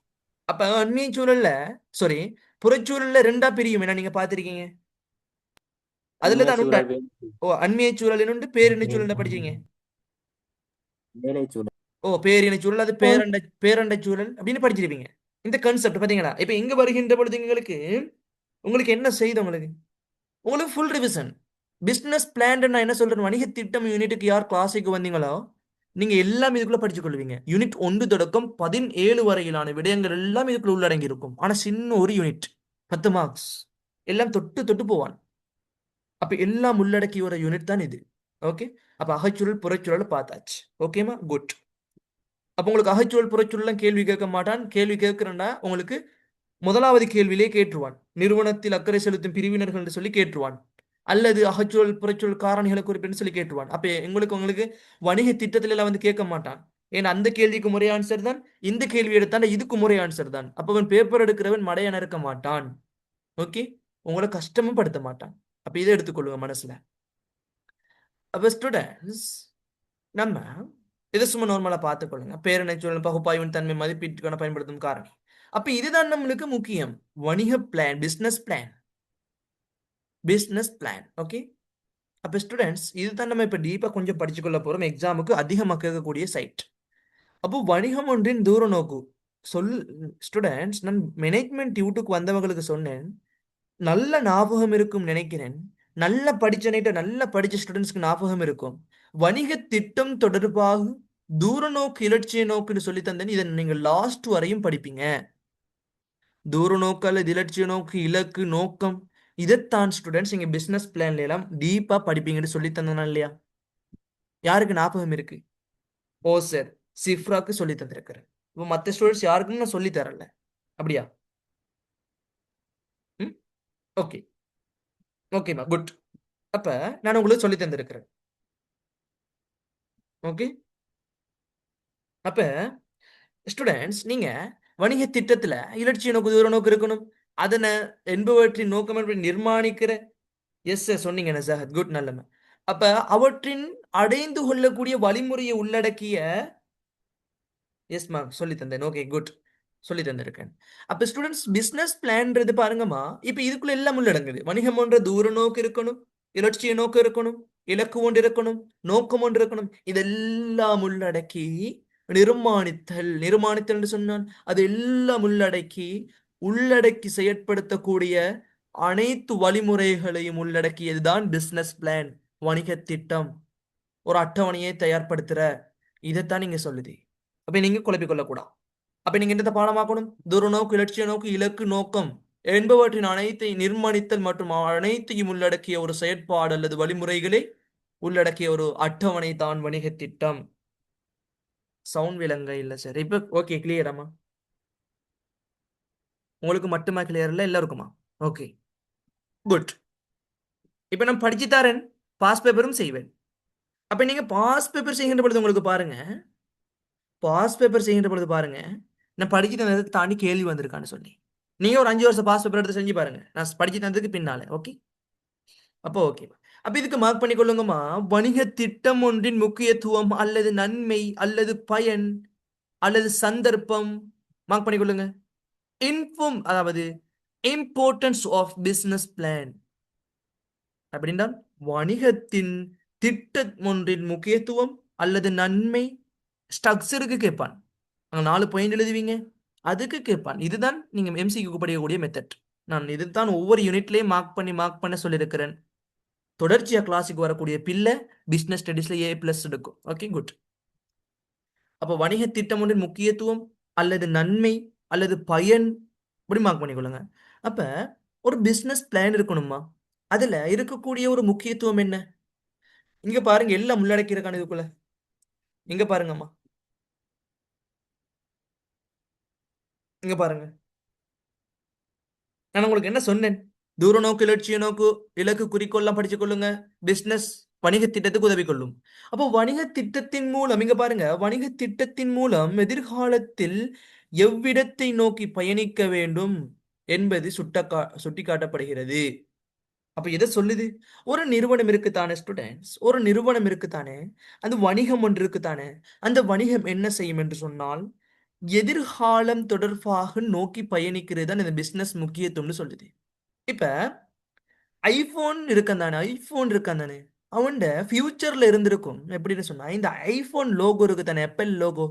அப்ப அண்மைய சூழல்ல, சாரி, புறச்சூழல்ல 2ஆ பிரியும். என்ன நீங்க பார்த்திருக்கீங்க? அதுலதான் உண்டு. சூழல், ஓ, அண்மைய சூழல் உண்டு, பேரின சூழல் படிச்சீங்க. வேலை சூழல். ஓ, பேரின சூழல், அது பேரண்ட சூழல் அப்படின்னு படிச்சிருப்பீங்க. இந்த கான்செப்ட் பாத்தீங்களா? இப்ப இங்க வருகின்ற பொழுது உங்களுக்கு என்ன செய்து, உங்களுக்கு ஃபுல் ரிவிஷன். பிசினஸ் பிளான் நான் என்ன சொல்றேன், வணிக திட்டம் யூனிட்டுக்கு யார் கிளாஸுக்கு வந்தீங்களோ நீங்க எல்லாம் இதுக்குள்ள படிச்சு கொள்வீங்க. யூனிட் 1 தொடக்கம் 17 வரையிலான விடயங்கள் எல்லாம் இதுக்குள்ள உள்ளடங்கி இருக்கும். ஆனா சின்ன ஒரு யூனிட், 10 மார்க்ஸ், எல்லாம் தொட்டு தொட்டு போவான். அப்ப எல்லாம் உள்ளடக்கிய ஒரு யூனிட் தான் இது. ஓகே, அப்ப அகச்சுழல் புறச்சுழல் பார்த்தாச்சு. ஓகேமா, குட். அப்ப உங்களுக்கு அகச்சுழல் புறச்சுழல் கேள்வி கேட்க மாட்டான். கேள்வி கேட்கிறேன்னா உங்களுக்கு முதலாவது கேள்வியிலே கேட்டுருவான். நிறுவனத்தில் அக்கறை செலுத்தும் பிரிவினர்கள் என்று சொல்லி கேட்டுருவான். அல்லது அகச்சுழல் புறச்சுழல் காரணிகளை குறிப்பிட்டு சொல்லி கேட்டுருவான். அப்ப உங்களுக்கு வணிக திட்டத்துல எல்லாம் வந்து கேட்க மாட்டான். ஏன்னா அந்த கேள்விக்கு முறை ஆன்சர் தான், இந்த கேள்வி எடுத்தான இதுக்கு முறை ஆன்சர் தான். அப்ப அவன் பேப்பர் எடுக்கிறவன் மடையன இருக்க மாட்டான். ஓகே, உங்களை கஷ்டமும் படுத்த மாட்டான். அப்ப இதை எடுத்துக்கொள்ளுங்க மனசுல. அப்ப ஸ்டூடெண்ட்ஸ், நம்ம இதை சும்மா நார்மலா பார்த்துக்கொள்ளுங்க. பேரணை சூழல் பகுப்பாய்வின் தன்மை மதிப்பீட்டுக்கான பயன்படுத்தும் காரணி. அப்ப இதுதான் நம்மளுக்கு முக்கியம். வணிக பிளான், பிசினஸ் பிளான். ஓகே, அப்ப ஸ்டூடெண்ட்ஸ் இதுதான் நம்ம இப்ப டீப்பா கொஞ்சம் படிச்சுக்கொள்ள போறோம். எக்ஸாமுக்கு அதிகமாக கேட்கக்கூடிய சைட். அப்போ வணிகம் ஒன்றின் தூர நோக்கு ஸ்டூடெண்ட்ஸ், நான் மேனேஜ்மெண்ட் டியூட்டுக்கு வந்தவங்களுக்கு சொன்னேன், நல்ல ஞாபகம் இருக்கும் நினைக்கிறேன். நல்ல படிச்ச ஸ்டூடெண்ட்ஸ்க்கு ஞாபகம் இருக்கும். வணிக திட்டம் தொடர்பாக தூர நோக்கு இலட்சிய நோக்குன்னு சொல்லி தந்தேன். இதை நீங்க லாஸ்ட் வரையும் படிப்பீங்க. தூர நோக்கு அல்லது இலட்சிய நோக்கு, இலக்கு, நோக்கம், இதைத்தான் ஸ்டூடெண்ட்ஸ் இங்க பிசினஸ் பிளான்ல எல்லாம் டீப்பா படிப்பீங்கன்னு சொல்லி தந்தனா இல்லையா? யாருக்கு ஞாபகம் இருக்கு? ஓ சார், சிஃப்ராக்கு சொல்லி தந்திருக்கிறேன். இப்போ மற்ற ஸ்டூடெண்ட்ஸ் யாருக்கும் நான் சொல்லி தரல, அப்படியா? ம், ஓகே, ஓகேம்மா, குட். அப்ப நான் உங்களுக்கு சொல்லி தந்திருக்கிறேன். ஓகே, அப்ப ஸ்டூடெண்ட்ஸ் நீங்க வணிக திட்டத்துல இலட்சிய நோக்கு, தூர நோக்கு இருக்கணும். அதனை என்பவற்றின் நோக்கம் எப்படி நிர்மாணிக்கிற, எஸ் சார் சொன்னீங்க சார், குட், நல்லம. அப்ப அவற்றின் அடைந்து கொள்ளக்கூடிய வழிமுறையை உள்ளடக்கிய, எஸ் மேம் சொல்லி தந்தேன். ஓகே, குட், சொல்லி தந்திருக்கேன். அப்ப ஸ்டூடெண்ட்ஸ் பிசினஸ் பிளான்றது பாருங்கம்மா, இப்ப இதுக்குள்ள எல்லாம் உள்ளடங்குது. வணிகம் ஒன்ற தூர நோக்கு இருக்கணும், இலட்சிய நோக்கு இருக்கணும், இலக்கு ஒன்று இருக்கணும், நோக்கம் ஒன்று இருக்கணும். இதெல்லாம் உள்ளடக்கி நிர்மாணித்தல் சொன்னால் அது எல்லாம் உள்ளடக்கி செயற்படுத்தக்கூடிய அனைத்து வழிமுறைகளையும் உள்ளடக்கியதுதான் பிசினஸ் பிளான், வணிக திட்டம். ஒரு அட்டவணையை தயார்படுத்துற, இதைத்தான் நீங்க சொல்லுது. அப்ப நீங்க குழப்பிக் கொள்ளக்கூடாது. அப்ப நீங்க என்னத்தை பாடமாக்கணும்? தூர நோக்கு, இலட்சிய நோக்கு, இலக்கு, நோக்கம் என்பவற்றின் அனைத்தை நிர்மாணித்தல் மற்றும் அனைத்தையும் உள்ளடக்கிய ஒரு செயற்பாடு அல்லது வழிமுறைகளை உள்ளடக்கிய ஒரு அட்டவணை தான் வணிக திட்டம். சவுண்ட் விலங்க இல்ல சார். இப்ப ஓகே, கிளியராமா? உங்களுக்கு மட்டுமா கிளியர் இல்ல, எல்லாருக்குமா? Okay, good. இப்ப நான் படிச்சு தரேன், பாஸ் பேப்பரும் செய்வேன். அப்ப நீங்க பாஸ் பேப்பர் செய்கின்ற பொழுது உங்களுக்கு பாருங்க, நான் படிச்சு தந்ததை தாண்டி கேள்வி வந்திருக்கான்னு சொல்லி நீங்க ஒரு 5 வருஷம் பாஸ் பேப்பர் எடுத்து செஞ்சு பாருங்க, நான் படிச்சு தந்ததுக்கு பின்னால. ஓகே, அப்போ ஓகே. அப்ப இதுக்கு மார்க் பண்ணிக்கொள்ளுங்கம்மா. வணிக திட்டம் ஒன்றின் முக்கியத்துவம் அல்லது நன்மை அல்லது பயன் அல்லது சந்தர்ப்பம், மார்க் பண்ணிக்கொள்ளுங்க. அதாவது இம்பார்ட்டன்ஸ் ஆஃப் பிசினஸ் பிளான் அப்படின்னா வணிகத்தின் திட்டம் ஒன்றின் முக்கியத்துவம் அல்லது நன்மை. ஸ்ட்ரக்சருக்கு கேட்பான், அங்க 4 பாயிண்ட் எழுதுவீங்க, அதுக்கு கேட்பான். இதுதான் நீங்க எம்சிக்கு படிக்கக்கூடிய மெத்தட். நான் இதுதான் ஒவ்வொரு யூனிட்லயும் மார்க் பண்ண சொல்லியிருக்கிறேன். தொடர்ச்சியா கிளாஸுக்கு வரக்கூடிய பிள்ளை பிசினஸ் ஸ்டடீஸ்ல A+ எடுக்கும். Okay, good. அப்ப வணிக திட்டம் ஒன்றின் முக்கியத்துவம் அல்லது நன்மை அல்லது பயன், இப்படி மார்க் பண்ணிக்கொள்ளுங்க. அப்ப ஒரு பிசினஸ் பிளான் இருக்கணுமா, அதுல இருக்கக்கூடிய ஒரு முக்கியத்துவம் என்ன? இங்க பாருங்க, எல்லாம் உள்ளடக்கி இருக்கான இதுக்குள்ள. இங்க பாருங்கம்மா, இங்க பாருங்க, நான் உங்களுக்கு என்ன சொன்னேன்? தூர நோக்கு, இலட்சிய நோக்கு, இலக்கு, குறிக்கோள்லாம் படிச்சு கொள்ளுங்க. பிசினஸ் வணிக திட்டத்துக்கு உதவி கொள்ளும். அப்போ வணிக திட்டத்தின் மூலம், இங்க பாருங்க, வணிக திட்டத்தின் மூலம் எதிர்காலத்தில் எவ்விடத்தை நோக்கி பயணிக்க வேண்டும் என்பது சுட்டிக்காட்டப்படுகிறது. அப்ப எதை சொல்லுது? ஒரு நிறுவனம் இருக்குத்தானே ஸ்டூடெண்ட்ஸ், ஒரு நிறுவனம் இருக்குத்தானே, அந்த வணிகம் ஒன்று இருக்குத்தானே, அந்த வணிகம் என்ன செய்யும் என்று சொன்னால் எதிர்காலம் தொடர்பாக நோக்கி பயணிக்கிறது தான் இந்த பிசினஸ் முக்கியத்துவம்னு சொல்லுது. இப்ப ஐபோன் இருக்கான் தானே, அவன் ஃபியூச்சர்ல இருந்திருக்கும். எப்படின்னு சொன்னா, இந்த ஐபோன் லோகோ இருக்கு தானே, ஆப்பிள் லோகோ,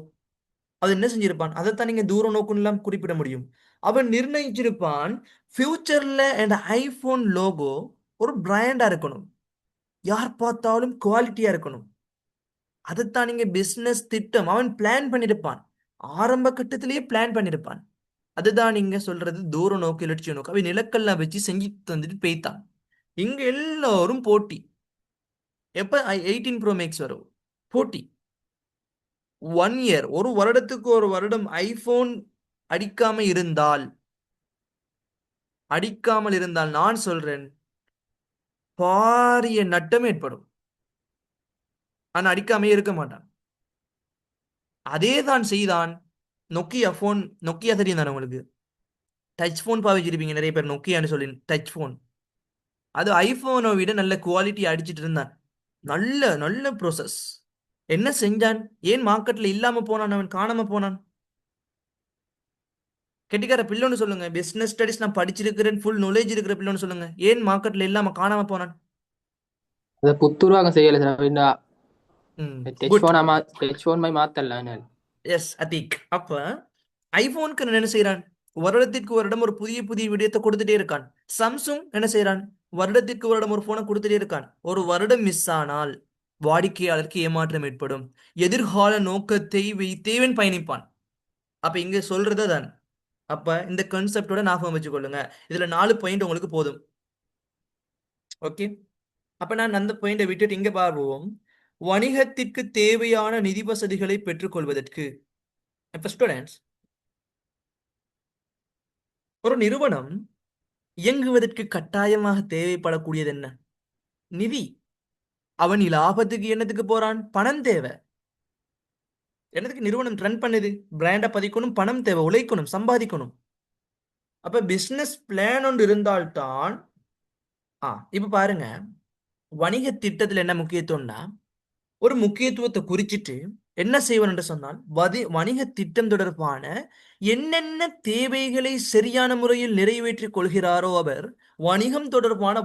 அது என்ன செஞ்சிருப்பான்? அதைத்தான் நீங்க தூர நோக்குன்னு குறிப்பிட முடியும். அவன் நிர்ணயிச்சிருப்பான், ஃபியூச்சர்ல இந்த ஐபோன் லோகோ ஒரு பிராண்டா இருக்கணும், யார் பார்த்தாலும் குவாலிட்டியா இருக்கணும். அதைத்தான் நீங்க பிசினஸ் திட்டம் அவன் பிளான் பண்ணிருப்பான், ஆரம்ப கட்டத்திலேயே பிளான் பண்ணிருப்பான். அதுதான் நீங்க சொல்றது தூர நோக்கு, இலட்சிய நோக்கு. அவன் நிலக்கல்லாம் வச்சு செஞ்சு தந்துட்டு போய்த்தான். இங்க எல்லாரும் போட்டி, எப்ப 18 ப்ரோ மேக்ஸ் வரும்? 40. 1 இயர், ஒரு வருடத்துக்கு ஒரு வருடம் ஐபோன் அடிக்காமல் இருந்தால் நான் சொல்றேன் பாரிய நட்டம் ஏற்படும். ஆனா அடிக்காமே இருக்க மாட்டான். அதே தான் செய்தான் நொக்கியா தெரியும் தானே உங்களுக்கு? டச் ஃபோன் பாவிச்சிருப்பீங்க நிறைய பேர், நொக்கியான்னு சொல்லி டச் ஃபோன். அது ஐபோனை விட நல்ல குவாலிட்டி அடிச்சிட்டு இருந்தான். நல்ல நல்ல ப்ரோசஸ். என்ன செஞ்சான்? ஏன் மார்க்கெட்ல இல்லாம போனான்? அவன் காணாம போனான். கெட்டிக்கார பிள்ளைன்னு சொல்லுங்க. பிசினஸ் ஸ்டடிஸ் நான் படிச்சிருக்கிறேன், ஃபுல் நாலேஜ் இருக்கிற பிள்ளைன்னு சொல்லுங்க. ஏன் மார்க்கெட்ல இல்லாம காணாம போனான்? அதை புத்துருவாக்கம் செய்யலை sir. Touch good. Phone touch phone மாதிரி மாத்தல. எஸ் அதீக். அப்ப ஐபோனுக்கு என்ன செய்யறான்? வருடத்திற்கு வருடம் ஒரு புதிய புதிய விடயத்தை கொடுத்துட்டே இருக்கான். சாம்சங் என்ன செய்யறான்? வருடத்திற்கு வருடம் ஒரு போனை கொடுத்துட்டே இருக்கான். ஒரு வருடம் மிஸ் ஆனால் வாடிக்கையாளருக்கு ஏமாற்றம் ஏற்படும். எதிர்கால நோக்கத்தை வைத்தேவன் பயணிப்பான். அப்ப இங்க சொல்றதை தான். அப்ப இந்த கான்செப்டோட ஞாபகம் வச்சுக்கொள்ளுங்க. இதுல 4 பாயிண்ட் உங்களுக்கு போதும். ஓகே, அப்ப நான் அந்த பாயிண்டை விட்டுட்டு இங்க பார்ப்போம். வணிகத்திற்கு தேவையான நிதி வசதிகளை பெற்றுக்கொள்வதற்கு. இப்ப ஸ்டூடெண்ட்ஸ், ஒரு நிறுவனம் இயங்குவதற்கு கட்டாயமாக தேவைப்படக்கூடியது என்ன? நிதி. அவன் லாபத்துக்கு என்னத்துக்கு போறான்? பணம் தேவை. என்னத்துக்கு நிறுவனம் ரன் பண்ணுது? பிராண்டை பதிக்கணும், பணம் தேவை, உழைக்கணும், சம்பாதிக்கணும். அப்ப பிசினஸ் பிளான் ஒன்று இருந்தால்தான். இப்ப பாருங்க, வணிக திட்டத்துல என்ன முக்கியத்துவம்னா, ஒரு முக்கியத்துவத்தை குறிச்சிட்டு என்ன செய்வன் என்று சொன்னால், வணிக திட்டம் தொடர்பான என்னென்ன தேவைகளை சரியான முறையில் நிறைவேற்றிக் கொள்கிறாரோ அவர் வணிகம் தொடர்பான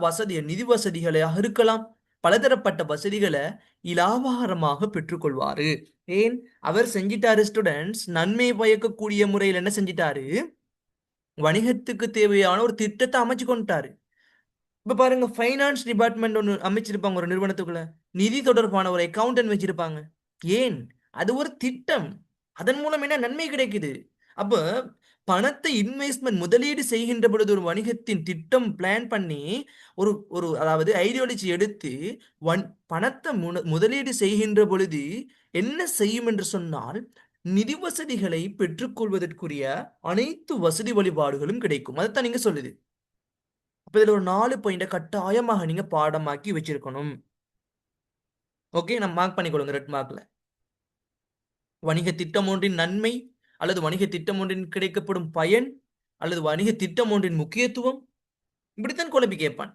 நிதி வசதிகளாக இருக்கலாம், பலதரப்பட்ட வசதிகளை இலாபாரமாக பெற்றுக்கொள்வாரு. ஏன்? அவர் செஞ்சிட்டாரு ஸ்டூடெண்ட்ஸ், நன்மை பயக்கக்கூடிய முறையில் என்ன செஞ்சிட்டாரு? வணிகத்துக்கு தேவையான ஒரு திட்டத்தை அமைச்சு கொண்டுட்டாரு. இப்ப பாருங்க, ஃபைனான்ஸ் டிபார்ட்மெண்ட் ஒன்று அமைச்சிருப்பாங்க ஒரு நிறுவனத்துக்குள்ள. நிதி தொடர்பான ஒரு அக்கௌண்டன்ட் வச்சிருப்பாங்க. ஏன்? அது ஒரு திட்டம். அதன் மூலம் என்ன நன்மை கிடைக்குது? அப்ப பணத்தை இன்வெஸ்ட்மெண்ட் முதலீடு செய்கின்ற பொழுது ஒரு வணிகத்தின் திட்டம் பிளான் பண்ணி ஒரு ஒரு அதாவது ஐடியாலஜி எடுத்து பணத்தை முதலீடு செய்கின்ற பொழுது என்ன செய்யும் என்று சொன்னால், நிதி வசதிகளை பெற்றுக்கொள்வதற்குரிய அனைத்து வசதி வழிபாடுகளும் கிடைக்கும். அதைத்தான் நீங்க சொல்லுது. அப்ப இதுல ஒரு 4 பாயிண்ட கட்டாயமாக நீங்க பாடமாக்கி வச்சிருக்கணும். ஓகே, நம்ம மார்க் பண்ணிக்கொள்ளுங்க ரெட் மார்க்ல. வணிக திட்டம் ஒன்றின் நன்மை, அல்லது வணிக திட்டம் ஒன்றின் கிடைக்கப்படும் பயன், அல்லது வணிக திட்டம் ஒன்றின் முக்கியத்துவம். இப்படித்தான் குழப்பி கேட்பான்.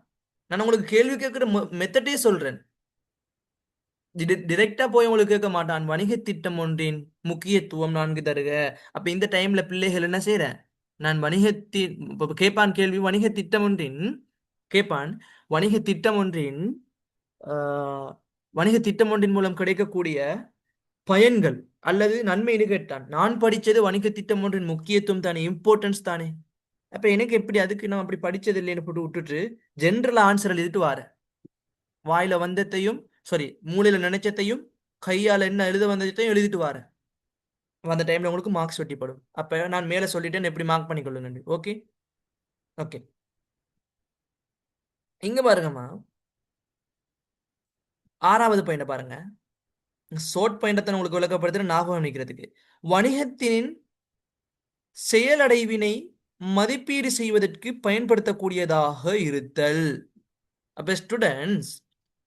நான் உங்களுக்கு கேள்வி கேட்கிற மெத்தடே சொல்றேன். டிரெக்டா போய் உங்களுக்கு கேட்க மாட்டான். வணிக திட்டம் ஒன்றின் முக்கியத்துவம் 4 தருக. அப்ப இந்த டைம்ல பிள்ளைகள் என்ன செய்யற? நான் கேட்பான் கேள்வி. வணிக திட்டம் ஒன்றின் கேட்பான். வணிக திட்டம் ஒன்றின் வணிக திட்டம் ஒன்றின் மூலம் கிடைக்கக்கூடிய பயன்கள் அல்லது நன்மைன்னு கேட்டான். நான் படிச்சது வணிக திட்டம் ஒன்றின் முக்கியத்துவம் தானே, இம்பார்ட்டன்ஸ் தானே. அப்ப எனக்கு எப்படி? அதுக்கு நான் அப்படி படிச்சது இல்லைன்னு போட்டு விட்டுட்டு ஜென்ரல் ஆன்சர் எழுதிட்டு வார. வாயில வந்ததையும் மூளையில நினைச்சதையும் கையால என்ன எழுத வந்ததையும் எழுதிட்டு வார. அந்த டைம்ல உங்களுக்கு மார்க்ஸ் வெட்டிப்படும். அப்ப நான் மேல சொல்லிட்டேன், எப்படி மார்க் பண்ணிக்கொள்ளுங்க. ஓகே ஓகே, இங்க பாருங்கம்மா, 6வது பாயிண்ட் பாருங்க. ஷார்ட் பாயிண்டத்தை உங்களுக்கு விளக்கப்படுத்துற ஞாபகம் நிற்கிறதுக்கு. வணிகத்தின் செயலடைவினை மதிப்பீடு செய்வதற்கு பயன்படுத்தக்கூடியதாக இருத்தல். அப்ப ஸ்டூடெண்ட்ஸ்,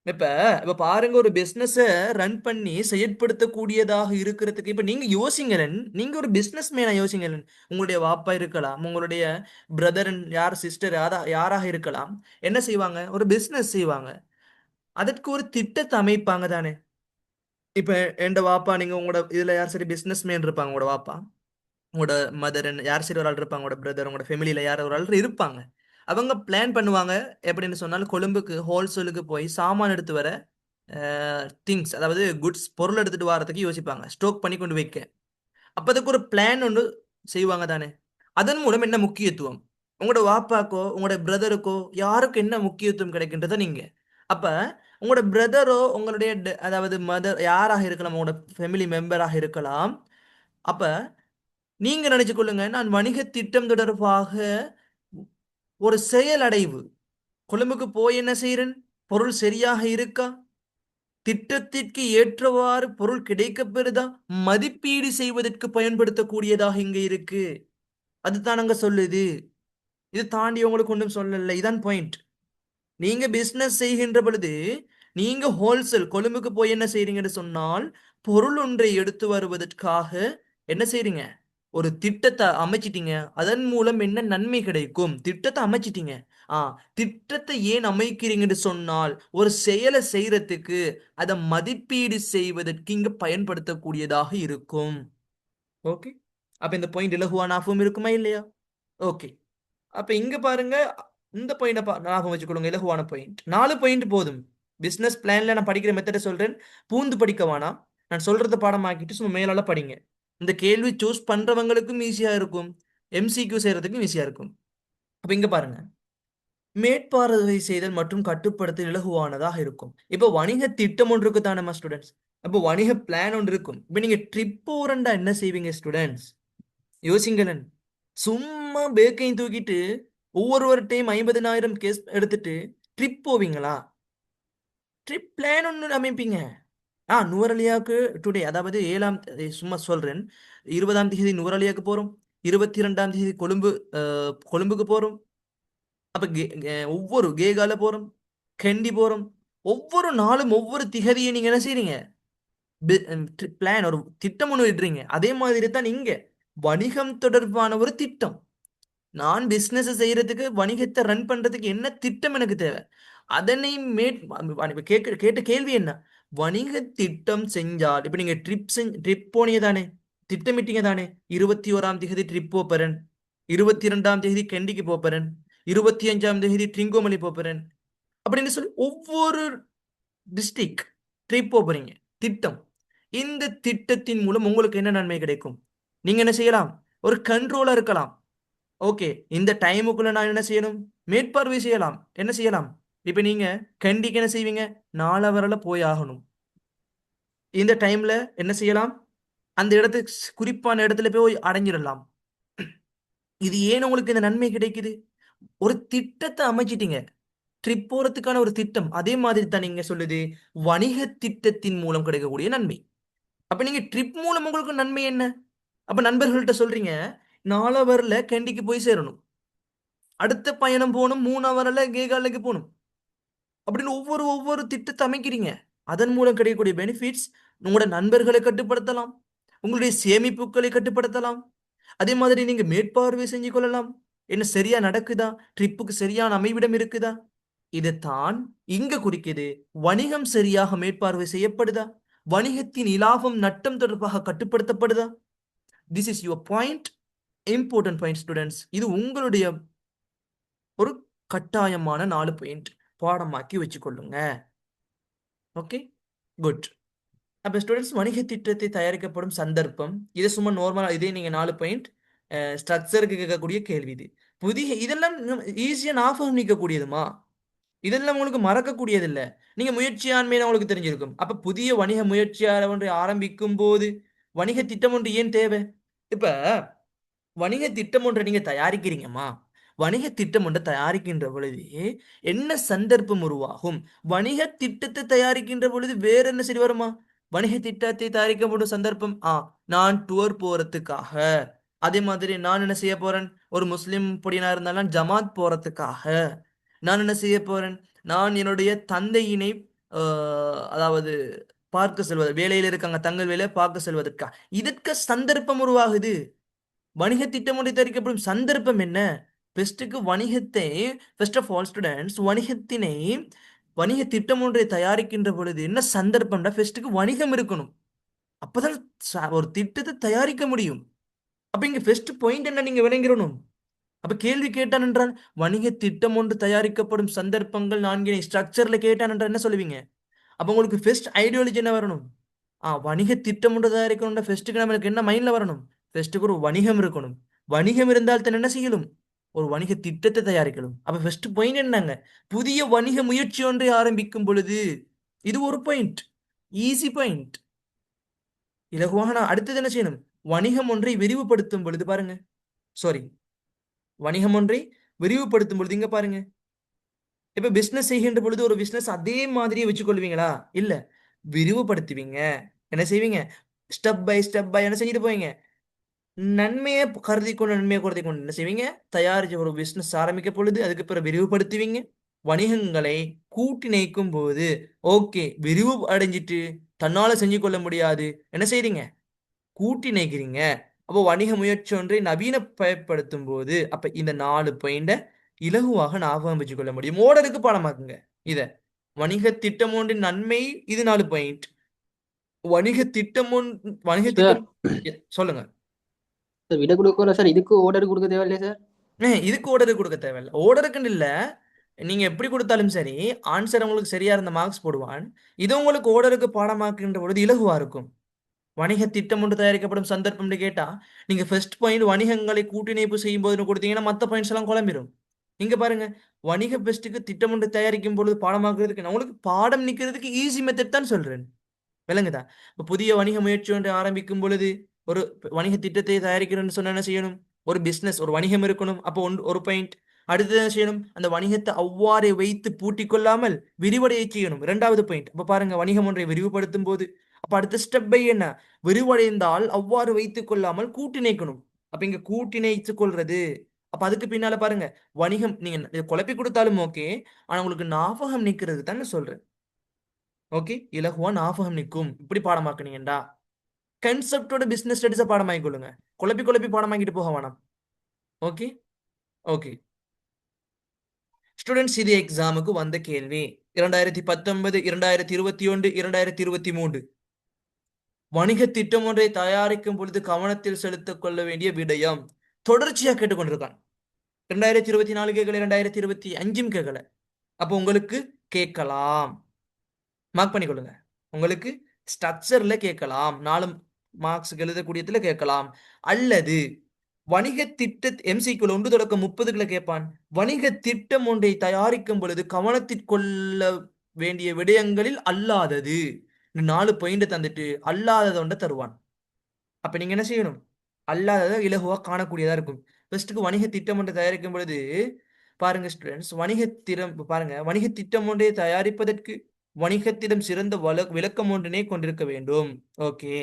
இப்ப பாருங்க, ஒரு பிசினஸ ரன் பண்ணி செயற்படுத்தக்கூடியதாக இருக்கிறதுக்கு இப்ப நீங்க யோசிங்களேன். நீங்க ஒரு பிசினஸ் மேனா யோசிங்களேன். உங்களுடைய வாப்பா இருக்கலாம், உங்களுடைய பிரதர் யார் சிஸ்டர் யாராக இருக்கலாம். என்ன செய்வாங்க? ஒரு பிசினஸ் செய்வாங்க. அதற்கு ஒரு திட்டத்தை அமைப்பாங்க தானே. இப்ப எந்த வாப்பா, நீங்க உங்களோட இதுல யார் சரி பிசினஸ் மேன் இருப்பாங்க, உங்களோட வாப்பா, உங்களோட மதர், யார் சரி ஒரு ஆள் இருப்பாங்க, உங்களோட பிரதர், உங்களோட ஃபேமிலியில யார் ஒரு ஆள் இருப்பாங்க. அவங்க பிளான் பண்ணுவாங்க. எப்படின்னு சொன்னாலும் கொழும்புக்கு ஹோல்சேலுக்கு போய் சாமான் எடுத்து வர, திங்ஸ் அதாவது குட்ஸ் பொருள் எடுத்துட்டு வரதுக்கு யோசிப்பாங்க, ஸ்டோக் பண்ணி கொண்டு வைக்க. அப்ப அதுக்கு ஒரு பிளான் ஒன்று செய்வாங்க தானே. அதன் மூலம் என்ன முக்கியத்துவம்? உங்களோட வாப்பாக்கோ உங்களோட பிரதருக்கோ யாருக்கு என்ன முக்கியத்துவம் கிடைக்கின்றத நீங்க. அப்ப உங்களோட பிரதரோ உங்களுடைய அதாவது மதர் யாராக இருக்கலாம், உங்களோட ஃபேமிலி மெம்பராக இருக்கலாம். அப்ப நீங்க நினைச்சு கொள்ளுங்க, நான் வணிக திட்டம் தொடர்பாக ஒரு செயலடைவு, கொழும்புக்கு போய் என்ன செய்யறேன், பொருள் சரியாக இருக்கா, திட்டத்திற்கு ஏற்றவாறு பொருள் கிடைக்கப்பெறுதா மதிப்பீடு செய்வதற்கு பயன்படுத்தக்கூடியதாக இங்க இருக்கு. அதுதான் அங்க சொல்லுது. இது தாண்டி உங்களுக்கு ஒன்றும் சொல்லல. இதான் பாயிண்ட். நீங்க பிசினஸ் செய்கின்ற பொழுது நீங்க ஹோல்சேல் கொழும்புக்கு போய் என்ன செய்றீங்கன்னு சொன்னால் பொருள் ஒன்றை எடுத்து வருவதற்காக என்ன செய்றீங்க, ஒரு திட்டத்தை அமைச்சிட்டீங்க. அதன் மூலம் என்ன நன்மை கிடைக்கும், திட்டத்தை அமைச்சிட்டீங்க. ஆ திட்டத்தை ஏன் அமைக்கிறீங்கன்னு சொன்னால் ஒரு செயலை செய்யறதுக்கு அதை மதிப்பீடு செய்வதற்கு இங்க பயன்படுத்தக்கூடியதாக இருக்கும். ஓகே, அப்ப இந்த பாயிண்ட் இலகுவானாகவும் இருக்குமா இல்லையா? ஓகே, அப்ப இங்க பாருங்க, இந்த பாயிண்ட் ஞாபகம் வச்சுக்கொள்ளுங்க. இலகுவான பாயிண்ட் 4 பாயிண்ட் போதும். பிசினஸ் பிளான்ல நான் படிக்கிற மெத்தடை சொல்றேன். பூந்து படிக்க வேணாம். நான் சொல்றத பாடமாக்கிட்டு சும்மா மேலால படிங்க. இந்த கேள்வி சூஸ் பண்றவங்களுக்கும் ஈஸியா இருக்கும், எம்சிக்யூ செய்யறதுக்கும் ஈஸியா இருக்கும். அப்ப இங்க பாருங்க, மேற்பார்வை செய்தல் மற்றும் கட்டுப்படுத்தல் இலகுவானதாக இருக்கும். இப்போ வணிக திட்டம் ஒன்று இருக்கு தானே ஸ்டூடெண்ட்ஸ். அப்போ வணிக பிளான் ஒன்று இருக்கும். இப்போ நீங்க ட்ரிப் போறண்டா என்ன செய்வீங்க ஸ்டூடெண்ட்ஸ்? யோசிங்களேன். சும்மா பேக்கையும் தூக்கிட்டு ஒவ்வொரு டைம் 50,000 கேஸ் எடுத்துட்டு ட்ரிப் போவீங்களா? ட்ரிப் பிளான் ஒன்று அமைப்பீங்க. நுவரலியாவுக்கு டுடே, அதாவது 7ஆம் சும்மா சொல்றேன், 20ஆம் தேதி நுவரலியாவுக்கு போறோம், 22ஆம் தேதி கொழும்புக்கு போறோம். அப்ப ஒவ்வொரு கேகால போறோம், கண்டி போறோம். ஒவ்வொரு நாளும் ஒவ்வொரு திகதியை நீங்க என்ன செய்றீங்க, பிளான் ஒரு திட்டம் ஒன்று இடுறீங்க. அதே மாதிரி தான் இங்க வணிகம் தொடர்பான ஒரு திட்டம். நான் பிசினஸ் செய்யறதுக்கு, வணிகத்தை ரன் பண்றதுக்கு என்ன திட்டம் எனக்கு தேவை, அதனை கேட்ட கேள்வி என்ன, வணிக திட்டம் செஞ்சால். இப்ப நீங்க ட்ரிப் போனீங்க தானே, திட்டமிட்டீங்க தானே, 21ஆம் தேதி ட்ரிப் போறேன், 22ஆம் தேதி கெண்டிக்கு போறேன், 25ஆம் தேதி ட்ரிங்கோமலி போறேன் அப்படின்னு சொல்லி ஒவ்வொரு டிஸ்ட்ரிக்ட் ட்ரிப் போறீங்க. திட்டம். இந்த திட்டத்தின் மூலம் உங்களுக்கு என்ன நன்மை கிடைக்கும்? நீங்க என்ன செய்யலாம், ஒரு கண்ட்ரோலா இருக்கலாம். ஓகே, இந்த டைமுக்குள்ள நான் என்ன செய்யணும், மேற்பார்வை செய்யலாம். என்ன செய்யலாம், இப்ப நீங்க கண்டிக்கு என்ன செய்வீங்க, 4 வரல போய் ஆகணும். இந்த டைம்ல என்ன செய்யலாம், அந்த இடத்துக்கு குறிப்பான இடத்துல போய் அடைஞ்சிடலாம். இது ஏன் உங்களுக்கு இந்த நன்மை கிடைக்குது, ஒரு திட்டத்தை அமைச்சிட்டீங்க. ட்ரிப் போறதுக்கான ஒரு திட்டம். அதே மாதிரி தான் நீங்க சொல்லுது வணிக திட்டத்தின் மூலம் கிடைக்கக்கூடிய நன்மை. அப்ப நீங்க ட்ரிப் மூலம் உங்களுக்கு நன்மை என்ன? அப்ப நண்பர்கள்ட்ட சொல்றீங்க 4 ஹவர்ல கண்டிக்கு போய் சேரணும், அடுத்த பயணம் போகணும் 3 ஹவர்ல கேகாலுக்கு போகணும் அப்படின்னு ஒவ்வொரு திட்டத்தை அமைக்கிறீங்க. அதன் மூலம் கிடைக்கக்கூடிய பெனிஃபிட்ஸ் உங்களோட நண்பர்களை கட்டுப்படுத்தலாம், உங்களுடைய சேமிப்புகளை கட்டுப்படுத்தலாம். அதே மாதிரி நீங்க மேற்பார்வை செஞ்சு கொள்ளலாம். என்ன சரியா நடக்குதா, ட்ரிப்புக்கு சரியான அமைவிடம் இருக்குதா, இதைத்தான் இங்க குறிக்குது. வணிகம் சரியாக மேற்பார்வை செய்யப்படுதா, வணிகத்தின் இலாபம் நட்டம் தொடர்பாக கட்டுப்படுத்தப்படுதா? This is your point, important point students. இது உங்களுடைய ஒரு கட்டாயமான 4 பாயிண்ட் பாடமாக்கி வச்சுக்கொள்ளுங்க. Okay, good. அப்ப ஸ்டூடெண்ட்ஸ், வணிக திட்டத்தை தயாரிக்கப்படும் சந்தர்ப்பம், இதை சும்மா நார்மலா இதே நீங்க 4 பாயிண்ட் ஸ்ட்ரக்சருக்கு கேட்கக்கூடிய கேள்வி. இது புதிய, இதெல்லாம் ஈஸியா ஞாபகம் நிற்கக்கூடியதுமா, இதெல்லாம் உங்களுக்கு மறக்கக்கூடியது இல்லை. நீங்க முயற்சியாண்மையில உங்களுக்கு தெரிஞ்சிருக்கும். அப்ப புதிய வணிக முயற்சியாளர் ஒன்றை ஆரம்பிக்கும் போது வணிக திட்டம் ஒன்று ஏன் தேவை? இப்ப வணிக திட்டம் ஒன்றை நீங்க தயாரிக்கிறீங்கம்மா, வணிக திட்டம் ஒன்றை தயாரிக்கின்ற பொழுது என்ன சந்தர்ப்பம் உருவாகும்? வணிக திட்டத்தை தயாரிக்கின்ற பொழுது வேற என்ன சரி வருமா? வணிக திட்டத்தை தயாரிக்கப்படும் சந்தர்ப்பம், நான் டூர் போறதுக்காக, அதே மாதிரி நான் என்ன செய்ய போறேன், ஒரு முஸ்லிம் பொடியனா இருந்தாலும் ஜமாத் போறதுக்காக, நான் என்ன செய்ய போறேன், நான் என்னுடைய தந்தையினை அதாவது பார்க்க செல்வது, வேலையில இருக்காங்க, தங்கள் வேலையை பார்க்க செல்வதற்கா, இதற்கு சந்தர்ப்பம் உருவாகுது. வணிக திட்டம் ஒன்றை தயாரிக்கப்படும் சந்தர்ப்பம் என்ன? பெஸ்ட்டுக்கு வணிகத்தை, ஃபர்ஸ்ட் ஆஃப் ஆல் ஸ்டூடெண்ட்ஸ், வணிக திட்டம் ஒன்றை தயாரிக்கின்ற பொழுது என்ன சந்தர்ப்பம்டா, ஃபர்ஸ்ட்டுக்கு வணிகம் இருக்கணும். அப்பதான் ஒரு திட்டத்தை தயாரிக்க முடியும். அப்ப இங்க ஃபர்ஸ்ட் பாயிண்ட் என்ன நீங்க விளங்கிடணும். அப்ப கேள்வி கேட்டான் என்றால் வணிக திட்டம் ஒன்று தயாரிக்கப்படும் சந்தர்ப்பங்கள் 4 ஸ்ட்ரக்சர்ல கேட்டான் என்றால் என்ன சொல்லுவீங்க? அப்ப உங்களுக்கு ஃபர்ஸ்ட் ஐடியாலஜி என்ன வரணும்? வணிக திட்டம் ஒன்று தயாரிக்கணும்னா ஃபர்ஸ்ட்டுக்கு நம்மளுக்கு என்ன மைண்ட்ல வரணும்? ஃபர்ஸ்ட்டுக்கு ஒரு வணிகம் இருக்கணும். வணிகம் இருந்தால் தான் என்ன செய்யணும்? ஒரு வணிக திட்டத்தை தயாரிக்கணும். அப்ப ஃபர்ஸ்ட் பாயிண்ட் என்னங்க? புதிய வணிக முயற்சி ஒன்றை ஆரம்பிக்கும் பொழுது, இது ஒரு பாயிண்ட், ஈஸி பாயிண்ட், இலகுவாக. அடுத்தது என்ன செய்யணும்? வணிகம் ஒன்றை விரிவுபடுத்தும் பொழுது பாருங்க, வணிகம் ஒன்றை விரிவுபடுத்தும் பொழுது இங்க பாருங்க, இப்ப பிசினஸ் செய்கின்ற பொழுது ஒரு பிசினஸ் அதே மாதிரியே வச்சுக்கொள்வீங்களா? இல்ல, விரிவுபடுத்துவீங்க. என்ன செய்வீங்க? ஸ்டெப் பை ஸ்டெப் பை என்ன செஞ்சுட்டு போவீங்க? நன்மையை கருதி கொண்டு நன்மையை கருதி கொண்டு என்ன செய்வீங்க? தயாரிச்ச ஒரு பிசினஸ் ஆரம்பிக்க பொழுது அதுக்கு பிறகு விரிவுபடுத்துவீங்க. வணிகங்களை கூட்டி இணைக்கும் போது ஓகே விரிவு அடைஞ்சிட்டு தன்னால செஞ்சு கொள்ள முடியாது என்ன செய்றீங்க? கூட்டி இணைக்கிறீங்க. அப்போ வணிக முயற்சி ஒன்றை நவீனப்படுத்தும் போது அப்ப இந்த 4 பாயிண்ட இலகுவாக ஞாபகம் வச்சுக் கொள்ள முடியும். ஓடருக்கு பாடமாக்குங்க இத. வணிக திட்டம் ஒன்றின் நன்மை இது 4 பாயிண்ட். வணிக திட்டம் வணிக சார் திட்டம் சொல்லுங்க. சார் விட கொடுக்கல சார், இதுக்கு ஆர்டர் கொடுக்க தேவையில்லையா சார்? இதுக்கு ஓர்டருக்கு கொடுக்க தேவையில்லை. ஓர்டருக்குன்னு இல்லை, நீங்க எப்படி கொடுத்தாலும் சரி ஆன்சர் உங்களுக்கு சரியா இருந்த மார்க்ஸ் போடுவான். இது உங்களுக்கு ஓர்டருக்கு பாடமாக்குன்ற பொழுது இலகுவா இருக்கும். வணிக திட்டம் ஒன்று தயாரிக்கப்படும் சந்தர்ப்பம் கேட்டா நீங்க ஃபர்ஸ்ட் பாயிண்ட் வணிகங்களை கூட்டிணைப்பு செய்யும் போது கொடுத்தீங்கன்னா மற்ற பாயிண்ட்ஸ் எல்லாம் குழம்பிடும். இங்க பாருங்க, வணிக பெஸ்ட்டுக்கு திட்டம் ஒன்று தயாரிக்கும் பொழுது பாடமாக்குறதுக்கு நான் உங்களுக்கு பாடம் நிக்கிறதுக்கு ஈஸி மெத்தட் தான் சொல்றேன். விளங்குதா? இப்போ புதிய வணிக முயற்சி ஒன்றை ஆரம்பிக்கும் பொழுது ஒரு வணிக திட்டத்தை தயாரிக்கிறேன்னு சொன்னா என்ன செய்யணும்? ஒரு பிசினஸ் ஒரு வணிகம் இருக்கணும். அப்போ ஒரு பாயிண்ட். அடுத்தது என்ன செய்யணும்? அந்த வணிகத்தை அவ்வாறே வைத்து பூட்டிக் கொள்ளாமல் விரிவடைய செய்யணும். 2வது பாயிண்ட். அப்ப பாருங்க, வணிகம் ஒன்றை விரிவுபடுத்தும் போது அப்ப அடுத்த ஸ்டெப் பை என்ன? விரிவடைந்தால் அவ்வாறு வைத்துக் கொள்ளாமல் கூட்டிணைக்கணும். அப்ப இங்க கூட்டிணைத்துக் கொள்றது. அப்ப அதுக்கு பின்னால பாருங்க, வணிகம் நீங்க குழப்பி கொடுத்தாலும் ஓகே, ஆனா உங்களுக்கு ஞாபகம் நிக்கிறது தானே சொல்றேன். ஓகே, இலகுவா ஞாபகம் நிற்கும். இப்படி பாடமாக்குனீங்கடா கன்செப்டோட பிசினஸ் ஸ்டடிஸை பாடமாக்கிக் கொள்ளுங்க. குழப்பி பாடமாக்கிட்டு போக வேணாம். ஓகே ஓகே ஸ்டூடெண்ட்ஸ், இது எக்ஸாமுக்கு வந்த கேள்வி. 2019, 2021, 2023 வணிக திட்டம் ஒன்றை தயாரிக்கும் பொழுது கவனத்தில் செலுத்திக் கொள்ள வேண்டிய விடயம் தொடர்ச்சியா கேட்டுக்கொண்டிருக்கான். 2024 கேட்கல, 2025 கேட்கல. அப்போ உங்களுக்கு கேட்கலாம், மார்க் பண்ணிக்கொள்ளுங்க. உங்களுக்கு ஸ்ட்ரக்சர்ல கேட்கலாம், 4 மார்க்ஸ் எழுதக்கூடியதுல கேட்கலாம். அல்லது வணிக திட்ட MCQ 1 தொடக்கம் 30 கேட்பான். வணிக திட்டம் ஒன்றை தயாரிக்கும் பொழுது கவனத்தில் கொள்ள வேண்டிய விடயங்களில் அல்லாதது 4 பாயிண்ட் தந்துட்டு அல்லாதது ஒன்றை தருவான். அப்ப நீங்க என்ன செய்யணும்? அல்லாததை இலகுவா காணக்கூடியதா இருக்கும். ஃபர்ஸ்ட்டுக்கு வணிக திட்டம் ஒன்றை தயாரிக்கும் பொழுது பாருங்க ஸ்டூடெண்ட்ஸ், பாருங்க, வணிக திட்டம் ஒன்றை தயாரிப்பதற்கு வணிகத்திடம் சிறந்த விளக்கம் ஒன்றினை கொண்டிருக்க வேண்டும். ஓகே,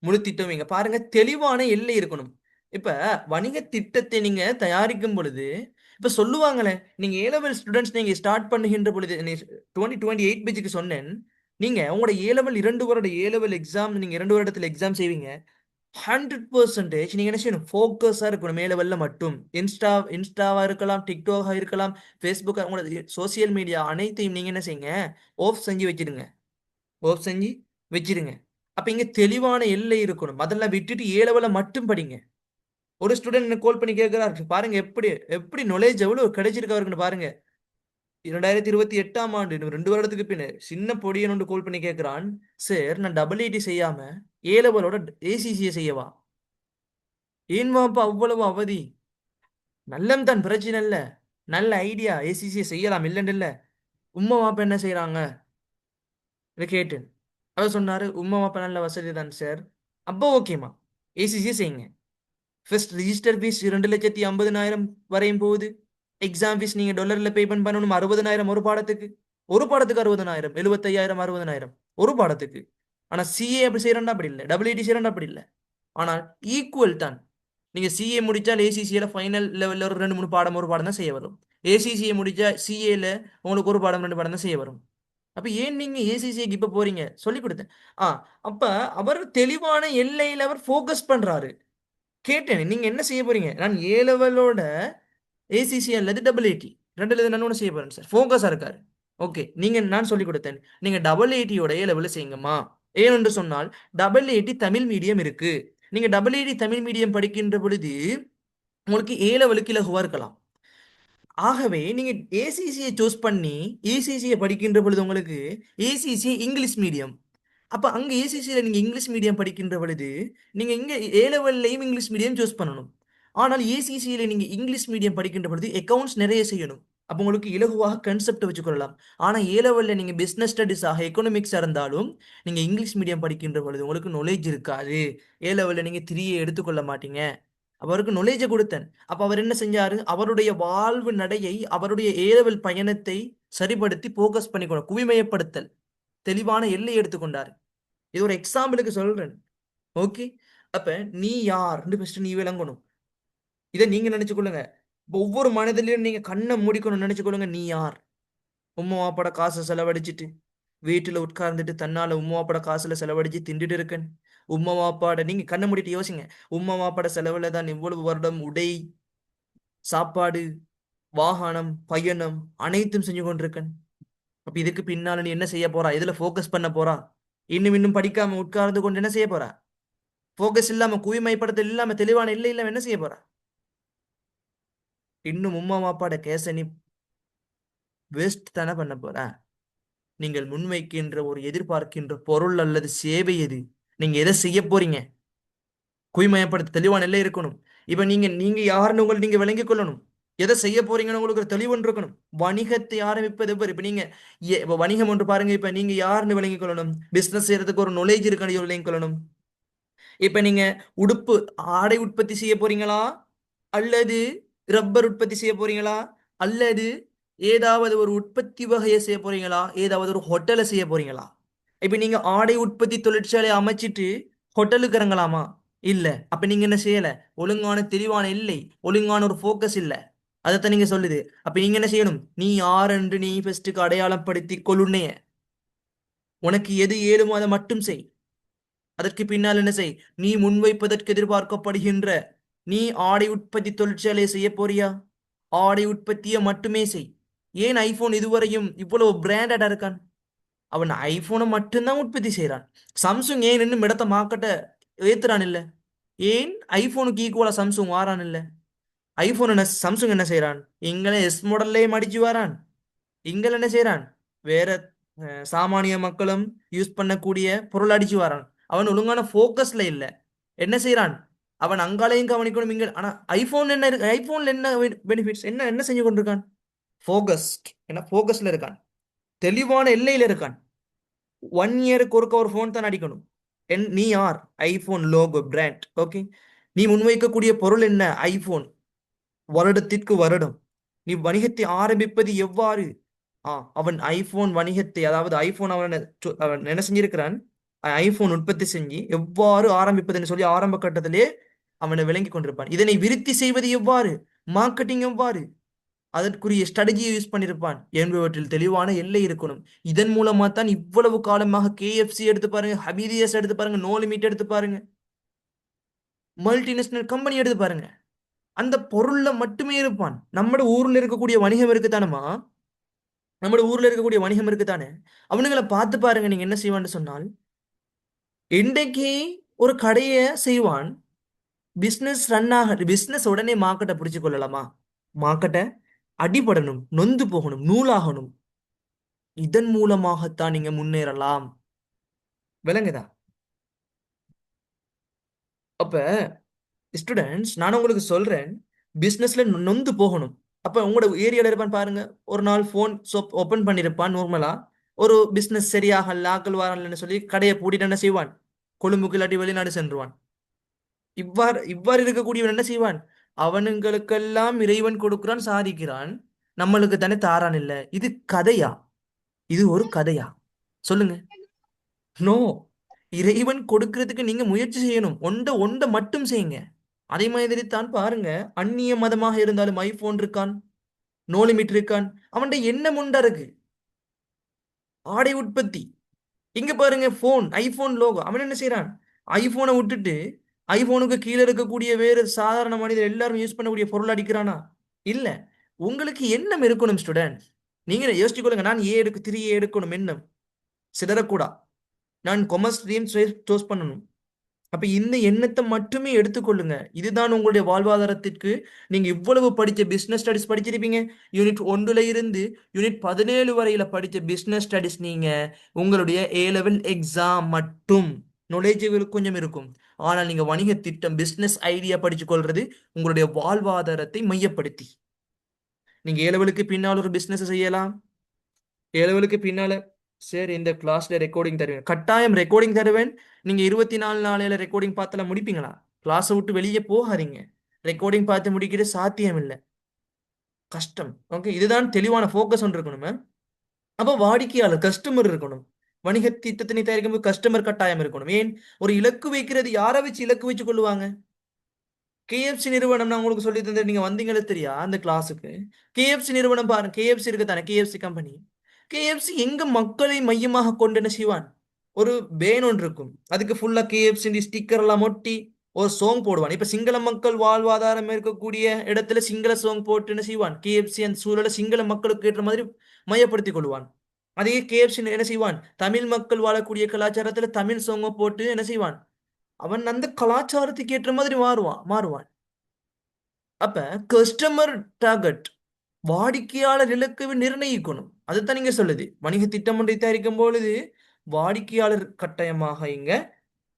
முழு திட்டம் இங்க பாருங்க, தெளிவான எல்லை இருக்கணும். இப்ப வணிக திட்டத்தை நீங்க தயாரிக்கும் பொழுது இப்ப சொல்லுவாங்களே, நீங்க A-level ஸ்டூடெண்ட்ஸ் நீங்க ஸ்டார்ட் பண்ணுகின்ற பொழுது 2028 பேஜுக்கு சொன்னேன். நீங்க உங்களோட A-level 2 வருட A-level எக்ஸாம் நீங்க 2 வருடத்துல எக்ஸாம் செய்வீங்க. 100% நீங்க என்ன செய்யணும்? ஃபோக்கஸா இருக்கணும் A-levelல மட்டும். இன்ஸ்டாவா இருக்கலாம், டிக்டாகா இருக்கலாம், ஃபேஸ்புக், உங்களோட சோசியல் மீடியா அனைத்தையும் நீங்க என்ன செய்யுங்க? ஆஃப் செஞ்சு வச்சிருங்க. ஆஃப் செஞ்சு வச்சிருங்க. அப்ப இங்க தெளிவான எல்லை இருக்கணும். அதெல்லாம் விட்டுட்டு A-levelல மட்டும் படிங்க. ஒரு ஸ்டூடெண்ட் கால் பண்ணி கேட்கிறாரு பாருங்க, எப்படி நாலேஜ் எவ்வளவு கிடைச்சிருக்கு அவருக்கு பாருங்க. 2028ஆம் ஆண்டு 2 வருடத்துக்கு பின்ன சின்ன பொடியன் ஒன்று கால் பண்ணி கேட்கிறான், சார் நான் EET செய்யாம A-levelோட ACCA செய்யவா? ஏன் வாப்பா அவ்வளவு அவதி? நல்லம் தான், பிரச்சனை இல்ல, நல்ல ஐடியா, ACCA செய்யலாம் இல்லைன்னு இல்ல. உம்மா வாப்பா என்ன செய்யறாங்க இதை கேட்டேன். அவர் சொன்னாரு, உம்மா வாப்பா நல்ல வசதி தான் சார். அப்போ ஓகேமா, ACCA செய்யுங்க. ஃபர்ஸ்ட் ரிஜிஸ்டர் ஃபீஸ் 2,50,000 வரையும் போகுது. எக்ஸாம் ஃபீஸ் நீங்க டாலர்ல பே பண்ணணும் 60,000 ஒரு பாடத்துக்கு. 60,000 75,000 60,000 ஒரு பாடத்துக்கு. ஆனா CA அப்படி செய்யறா அப்படி இல்லை, EET செய்யறா அப்படி இல்லை. ஆனால் ஈக்குவல் தான். நீங்க CA முடிச்சால் ACCA ஃபைனல் லெவல்ல ஒரு 2-3 பாடம் ஒரு பாடம் தான் செய்ய வரும். ACCA முடிச்சா CAல உங்களுக்கு ஒரு பாடம் 2 பாடம் தான் செய்ய வரும். அப்ப ஏன் நீங்க ACCAக்கு இப்ப போறீங்க? சொல்லி கொடுத்தேன். அப்ப அவர் தெளிவான எல்லையில அவர் ஃபோக்கஸ் பண்றாரு. கேட்டேன், நீங்க என்ன செய்ய போறீங்க? நான் A-levelோட ACCA அல்லது EET ரெண்டுல நான் ஒன்று செய்ய போறேன் சார். ஃபோக்கஸா இருக்காரு. ஓகே, நான் சொல்லி கொடுத்தேன், நீங்க EETயோட A-level செய்யுங்கம்மா. ஏனென்று சொன்னால் EET தமிழ் மீடியம் இருக்கு. நீங்க EET தமிழ் மீடியம் படிக்கின்ற பொழுது உங்களுக்கு A-levelக்கு இலகுவா இருக்கலாம். ஆகவே நீங்க ACCA சூஸ் பண்ணி ACCA படிக்கின்ற பொழுது உங்களுக்கு ACCA இங்கிலீஷ் மீடியம். அப்ப அங்க ACCA நீங்க இங்கிலீஷ் மீடியம் படிக்கின்ற பொழுது நீங்க இங்க A-levelலையும் இங்கிலீஷ் மீடியம் சூஸ் பண்ணணும். ஆனால் ACCA நீங்க இங்கிலீஷ் மீடியம் படிக்கின்ற பொழுது அக்கவுண்ட்ஸ் நிறைய செய்யணும். அப்போ உங்களுக்கு இலகுவாக கன்செப்ட் வச்சுக்கொள்ளலாம். ஆனா A-levelல நீங்க பிசினஸ் ஸ்டடிஸாக எக்கனாமிக்ஸா இருந்தாலும் நீங்க இங்கிலீஷ் மீடியம் படிக்கின்ற பொழுது உங்களுக்கு நாலேஜ் இருக்காது. A-levelல நீங்க 3 எடுத்துக்கொள்ள மாட்டீங்க. அவருக்கு நாலேஜை கொடுத்தேன். அப்ப அவர் என்ன செஞ்சாரு? அவருடைய வாழ்வு நடையை, அவருடைய A-level பயணத்தை சரிப்படுத்தி போக்கஸ் பண்ணிக்கணும், குவிமையப்படுத்தல். தெளிவான எல்லை எடுத்துக்கொண்டாரு. இது ஒரு எக்ஸாம்பிளுக்கு சொல்றேன். ஓகே, அப்ப நீ யாருன்னு ஃபர்ஸ்ட் நீ விளங்கணும். இதை நீங்க நினைச்சுக்கொள்ளுங்க. ஒவ்வொரு மனதிலையும் நீங்க கண்ணை மூடிக்கணும்னு நினைச்சுக்கொள்ளுங்க. நீ யார்? உம்மா வாப்பட காசை செலவழிச்சிட்டு வீட்டுல உட்கார்ந்துட்டு தன்னால உம்மா வாப்பட காசுல செலவழிச்சு திண்டுட்டு இருக்கேன். உம்மா வாப்பாட நீங்க கண்ணை மூடிட்டு யோசிங்க. உம்மா வாப்பாட செலவுல தான் இவ்வளவு வருடம் உடை, சாப்பாடு, வாகனம், பயணம் அனைத்தும் செஞ்சு கொண்டிருக்கேன். அப்ப இதுக்கு பின்னால நீ என்ன செய்ய போறா? எதுல ஃபோக்கஸ் பண்ண போறா? இன்னும் படிக்காம உட்கார்ந்து கொண்டு என்ன செய்ய போறா? ஃபோக்கஸ் இல்லாம, குவிமைப்படுத்தல் இல்லாம, தெளிவான இல்லை இல்லாம என்ன செய்ய போறா? இன்னும் உம்மா வாப்பாட கேச நீ வேஸ்ட் தானே பண்ண போற. நீங்கள் முன்வைக்கின்ற ஒரு எதிர்பார்க்கின்ற பொருள் அல்லது சேவை எது? நீங்க எதை செய்ய போறீங்க? குவிமயப்படுத்த தெளிவான எல்லை இருக்கணும். இப்ப நீங்க யாருன்னு உங்களை நீங்க விளங்கிக் கொள்ளணும். எதை செய்ய போறீங்கன்னு உங்களுக்கு ஒரு தெளிவு இருக்கணும். வணிகத்தை ஆரம்பிப்பது எவ்வாறு? இப்ப நீங்க இப்ப வணிகம் ஒன்று பாருங்க. இப்ப நீங்க யாருன்னு விளங்கிக் கொள்ளணும். பிசினஸ் செய்யறதுக்கு ஒரு knowledge இருக்கான்னு விளங்கிக் கொள்ளணும். இப்ப நீங்க உடுப்பு, ஆடை உற்பத்தி செய்ய போறீங்களா, அல்லது ரப்பர் உற்பத்தி செய்ய போறீங்களா, அல்லது ஏதாவது ஒரு உற்பத்தி வகையை செய்ய போறீங்களா, ஏதாவது ஒரு ஹோட்டலை செய்ய போறீங்களா? இப்ப நீங்க ஆடை உற்பத்தி தொழிற்சாலை அமைச்சிட்டு ஹோட்டலுக்கு இறங்கலாமா? இல்ல. அப்ப நீங்க என்ன செய்யல? ஒழுங்கான தெளிவான இல்லை, ஒழுங்கான ஒரு ஃபோக்கஸ் இல்ல. அதைத்தான் நீங்க சொல்லுது. அப்ப நீங்க என்ன செய்யணும்? நீ யார் என்று நீ ஃபர்ஸ்ட்டுக்கு அடையாளம் படுத்தி கொள்ளுனைய. உனக்கு எது ஏழுமோ அதை மட்டும் செய். அதற்கு பின்னால் என்ன செய்? நீ முன்வைப்பதற்கு எதிர்பார்க்கப்படுகின்ற நீ ஆடை உற்பத்தி தொழிற்சாலையை செய்ய போறியா? ஆடை உற்பத்தியை மட்டுமே செய். ஏன் ஐபோன் இதுவரையும் இவ்வளவு பிராண்டடா இருக்கான்? அவன் ஐபோனை மட்டும்தான் உற்பத்தி செய்யறான். சாம்சங் ஏன் இன்னும் இடத்த மார்க்கெட்டை ஏத்துறான் இல்ல? ஏன் ஐபோனுக்கு ஈக்குவலா சாம்சங் வாரான் இல்ல? ஐபோன் என்ன, சாம்சங் என்ன செய்யறான்? இங்கே எஸ் மாடல்லே மடிச்சு வரான். இங்கே என்ன செய்யறான்? வேற சாமானிய மக்களும் யூஸ் பண்ணக்கூடிய பொருள் அடிச்சு வரான். அவன் ஒழுங்கான ஃபோக்கஸ்ல இல்ல. என்ன செய்யறான்? அவன் அங்காலையும் கவனிக்கணும் இங்க. ஆனா ஐபோன் என்ன இருக்கு? ஐபோன்ல என்ன பெனிஃபிட்ஸ்? என்ன என்ன செஞ்சு கொண்டிருக்கான்? ஃபோக்கஸ். என்ன ஃபோக்கஸ்ல இருக்கான், தெளிவான எல்லையில இருக்கான். 1 இயருக்கு ஒருக்க ஒரு ஃபோன் தான் அடிக்கணும். நீ யார்? IPhone logo brand. ஓகே, நீ முன்வைக்கக்கூடிய பொருள் என்ன? ஐபோன். வருடத்திற்கு வருடம் நீ வணிகத்தை ஆரம்பிப்பது எவ்வாறு? அவன் ஐபோன் வணிகத்தை, அதாவது ஐபோன் அவன் என்ன செஞ்சிருக்கிறான்? ஐபோன் உற்பத்தி செஞ்சு எவ்வாறு ஆரம்பிப்பதுன்னு சொல்லி ஆரம்ப கட்டத்திலே அவனை விளங்கி கொண்டிருப்பான். இதனை விருத்தி செய்வது எவ்வாறு, மார்க்கெட்டிங் எவ்வாறு, அதற்குரிய ஸ்ட்ராட்டஜியை யூஸ் பண்ணியிருப்பான் என்பவற்றில் தெளிவான எல்லை இருக்கணும். இதன் மூலமா தான் இவ்வளவு காலமாக KFC எடுத்து பாருங்க, ஹபீரியாஸ் எடுத்து பாருங்க, நோ லிமிட் எடுத்து பாருங்க, மல்டிநேஷனல் கம்பெனி எடுத்து பாருங்க, அந்த பொருள்ல மட்டுமே இருப்பான். நம்ம ஊர்ல இருக்கக்கூடிய வணிகம் இருக்குதானமா? நம்ம ஊர்ல இருக்கக்கூடிய வணிகம் இருக்குதானே? அவனுங்களை பார்த்து பாருங்க. நீங்க என்ன செய்வான்னு சொன்னால், இன்றைக்கு ஒரு கடையை செய்வான், பிசினஸ் ரன் ஆக, பிசினஸ் உடனே மார்க்கெட்டை பிடிச்சு கொள்ளலாமா? மார்க்கெட்டை அடிபடணும், நொந்து போகணும், நூலாகணும். இதன் மூலமாகத்தான் நீங்க முன்னேறலாம். விளங்குதா? அப்ப ஸ்டூடெண்ட்ஸ், நான் உங்களுக்கு சொல்றேன், பிசினஸ்ல நொந்து போகணும். அப்ப உங்களோட ஏரியால இருப்பான் பாருங்க, ஒரு நாள் போன் ஷாப் ஓபன் பண்ணிருப்பான். நார்மலா ஒரு பிசினஸ் சரியாக லாக்கள் வாரலன்னு சொல்லி கடையை பூட்டிட்டு என்ன செய்வான்? கொழும்புக்கு இல்லாட்டி வெளிநாடு சென்றுவான். இவ்வாறு இருக்கக்கூடியவன் என்ன செய்வான்? அவனுங்களுக்கெல்லாம் இறைவன் கொடுக்கிறான், சாதிக்கிறான், நம்மளுக்கு தானே தாரான் இல்ல. இது கதையா? இது ஒரு கதையா? சொல்லுங்க. நோ. இறைவன் கொடுக்கிறதுக்கு நீங்க முயற்சி செய்யணும். ஒண்ட மட்டும் செய்யுங்க. அதே மாதிரி தான் பாருங்க, அந்நிய மதமாக இருந்தாலும் ஐபோன் இருக்கான், நோ லிமிட் இருக்கான், அவன்கிட்ட என்ன முண்டா இருக்கு? ஆடை உற்பத்தி. இங்க பாருங்க, போன், ஐபோன் லோகோ. அவன் என்ன செய்யறான்? ஐபோனை விட்டுட்டு ஐபோனுக்கு கீழே இருக்கக்கூடிய வேறு சாதாரண மனிதர் எல்லாரும் யூஸ் பண்ணக்கூடிய பொருள் அடிக்கிறானா? இல்ல. உங்களுக்கு எண்ணம் இருக்கணும் ஸ்டூடெண்ட். நீங்க யோசிச்சு கொள்ளுங்க. நான் ஏ எடுக்க 3A எடுக்கணும், எண்ணம் சிதறக்கூடா. நான் கொமர்ஸ் ஸ்ட்ரீம் சூஸ் பண்ணணும். அப்ப இந்த எண்ணத்தை மட்டுமே எடுத்துக்கொள்ளுங்க. இதுதான் உங்களுடைய வாழ்வாதாரத்திற்கு. நீங்க இவ்வளவு படிச்ச பிசினஸ் ஸ்டடிஸ் படிச்சிருப்பீங்க. யூனிட் 1ல இருந்து யூனிட் 17 வரையில படிச்ச பிசினஸ் ஸ்டடிஸ் நீங்க உங்களுடைய A-level எக்ஸாம் மட்டும் knowledge கொஞ்சம் இருக்கும். ஆனால் நீங்க வணிக திட்டம், பிசினஸ் ஐடியா படிச்சு கொள்றது உங்களுடைய வாழ்வாதாரத்தை மையப்படுத்தி. நீங்க A-levelக்கு பின்னால் ஒரு பிசினஸ் செய்யலாம். A-levelக்கு பின்னால சரி, இந்த கிளாஸ்ல ரெக்கார்டிங் தருவேன், கட்டாயம் ரெக்கார்டிங் தருவேன். நீங்க 24 நாளையில ரெக்கார்டிங் பார்த்தலாம் முடிப்பீங்களா? கிளாஸை விட்டு வெளியே போகாதீங்க. ரெக்கார்டிங் பார்த்து முடிக்கிறது சாத்தியம் இல்லை, கஷ்டம். ஓகே, இதுதான் தெளிவான ஃபோக்கஸ் ஒன்று இருக்கணும். அப்போ வாடிக்கையாளர், கஸ்டமர் இருக்கணும். வணிக திட்டத்தினை தயாரிக்கும் போது கஸ்டமர் கட்டாயம் இருக்கணும். ஏன்? ஒரு இலக்கு வைக்கிறது யாரை வச்சு இலக்கு வச்சு கொள்ளுவாங்க? கேஎஃப்சி நிறுவனம் நான் உங்களுக்கு சொல்லி தந்தேன், நீங்க வந்தீங்களே தெரியா அந்த கிளாஸுக்கு. கேஎஃப்சி நிறுவனம் பாருங்க, கேஎஃப்சி இருக்கு தானே, கேஎஃப்சி கம்பெனி. கேஎஃப்சி எங்க மக்களை மையமாக கொண்டு என்ன செய்வான்? ஒரு பேன் ஒன்று இருக்கும், அதுக்கு ஃபுல்லா கேஎஃப்சி ஸ்டிக்கர் எல்லாம் ஒட்டி ஒரு சோங் போடுவான். இப்ப சிங்கள மக்கள் வாழ்வாதாரம் இருக்கக்கூடிய இடத்துல சிங்கள சோங் போட்டு என்ன செய்வான்? கேஎஃப்சி அந்த சூழலை சிங்கள மக்களுக்கு ஏற்ற மாதிரி மையப்படுத்திக் கொள்வான். அதே கேஎஃப்சி என்ன செய்வான்? தமிழ் மக்கள் வாழக்கூடிய கலாச்சாரத்துல தமிழ் சோங்க போட்டு என்ன செய்வான்? அவன் அந்த கலாச்சாரத்துக்கு ஏற்ற மாதிரி மாறுவான். அப்ப கஸ்டமர் டார்கெட், வாடிக்கையாளர் இலக்கு நிர்ணயிக்கணும். அதுதான் நீங்க சொல்லுது. வணிக திட்டம் ஒன்றை தயாரிக்கும் பொழுது வாடிக்கையாளர் கட்டாயமாக இங்க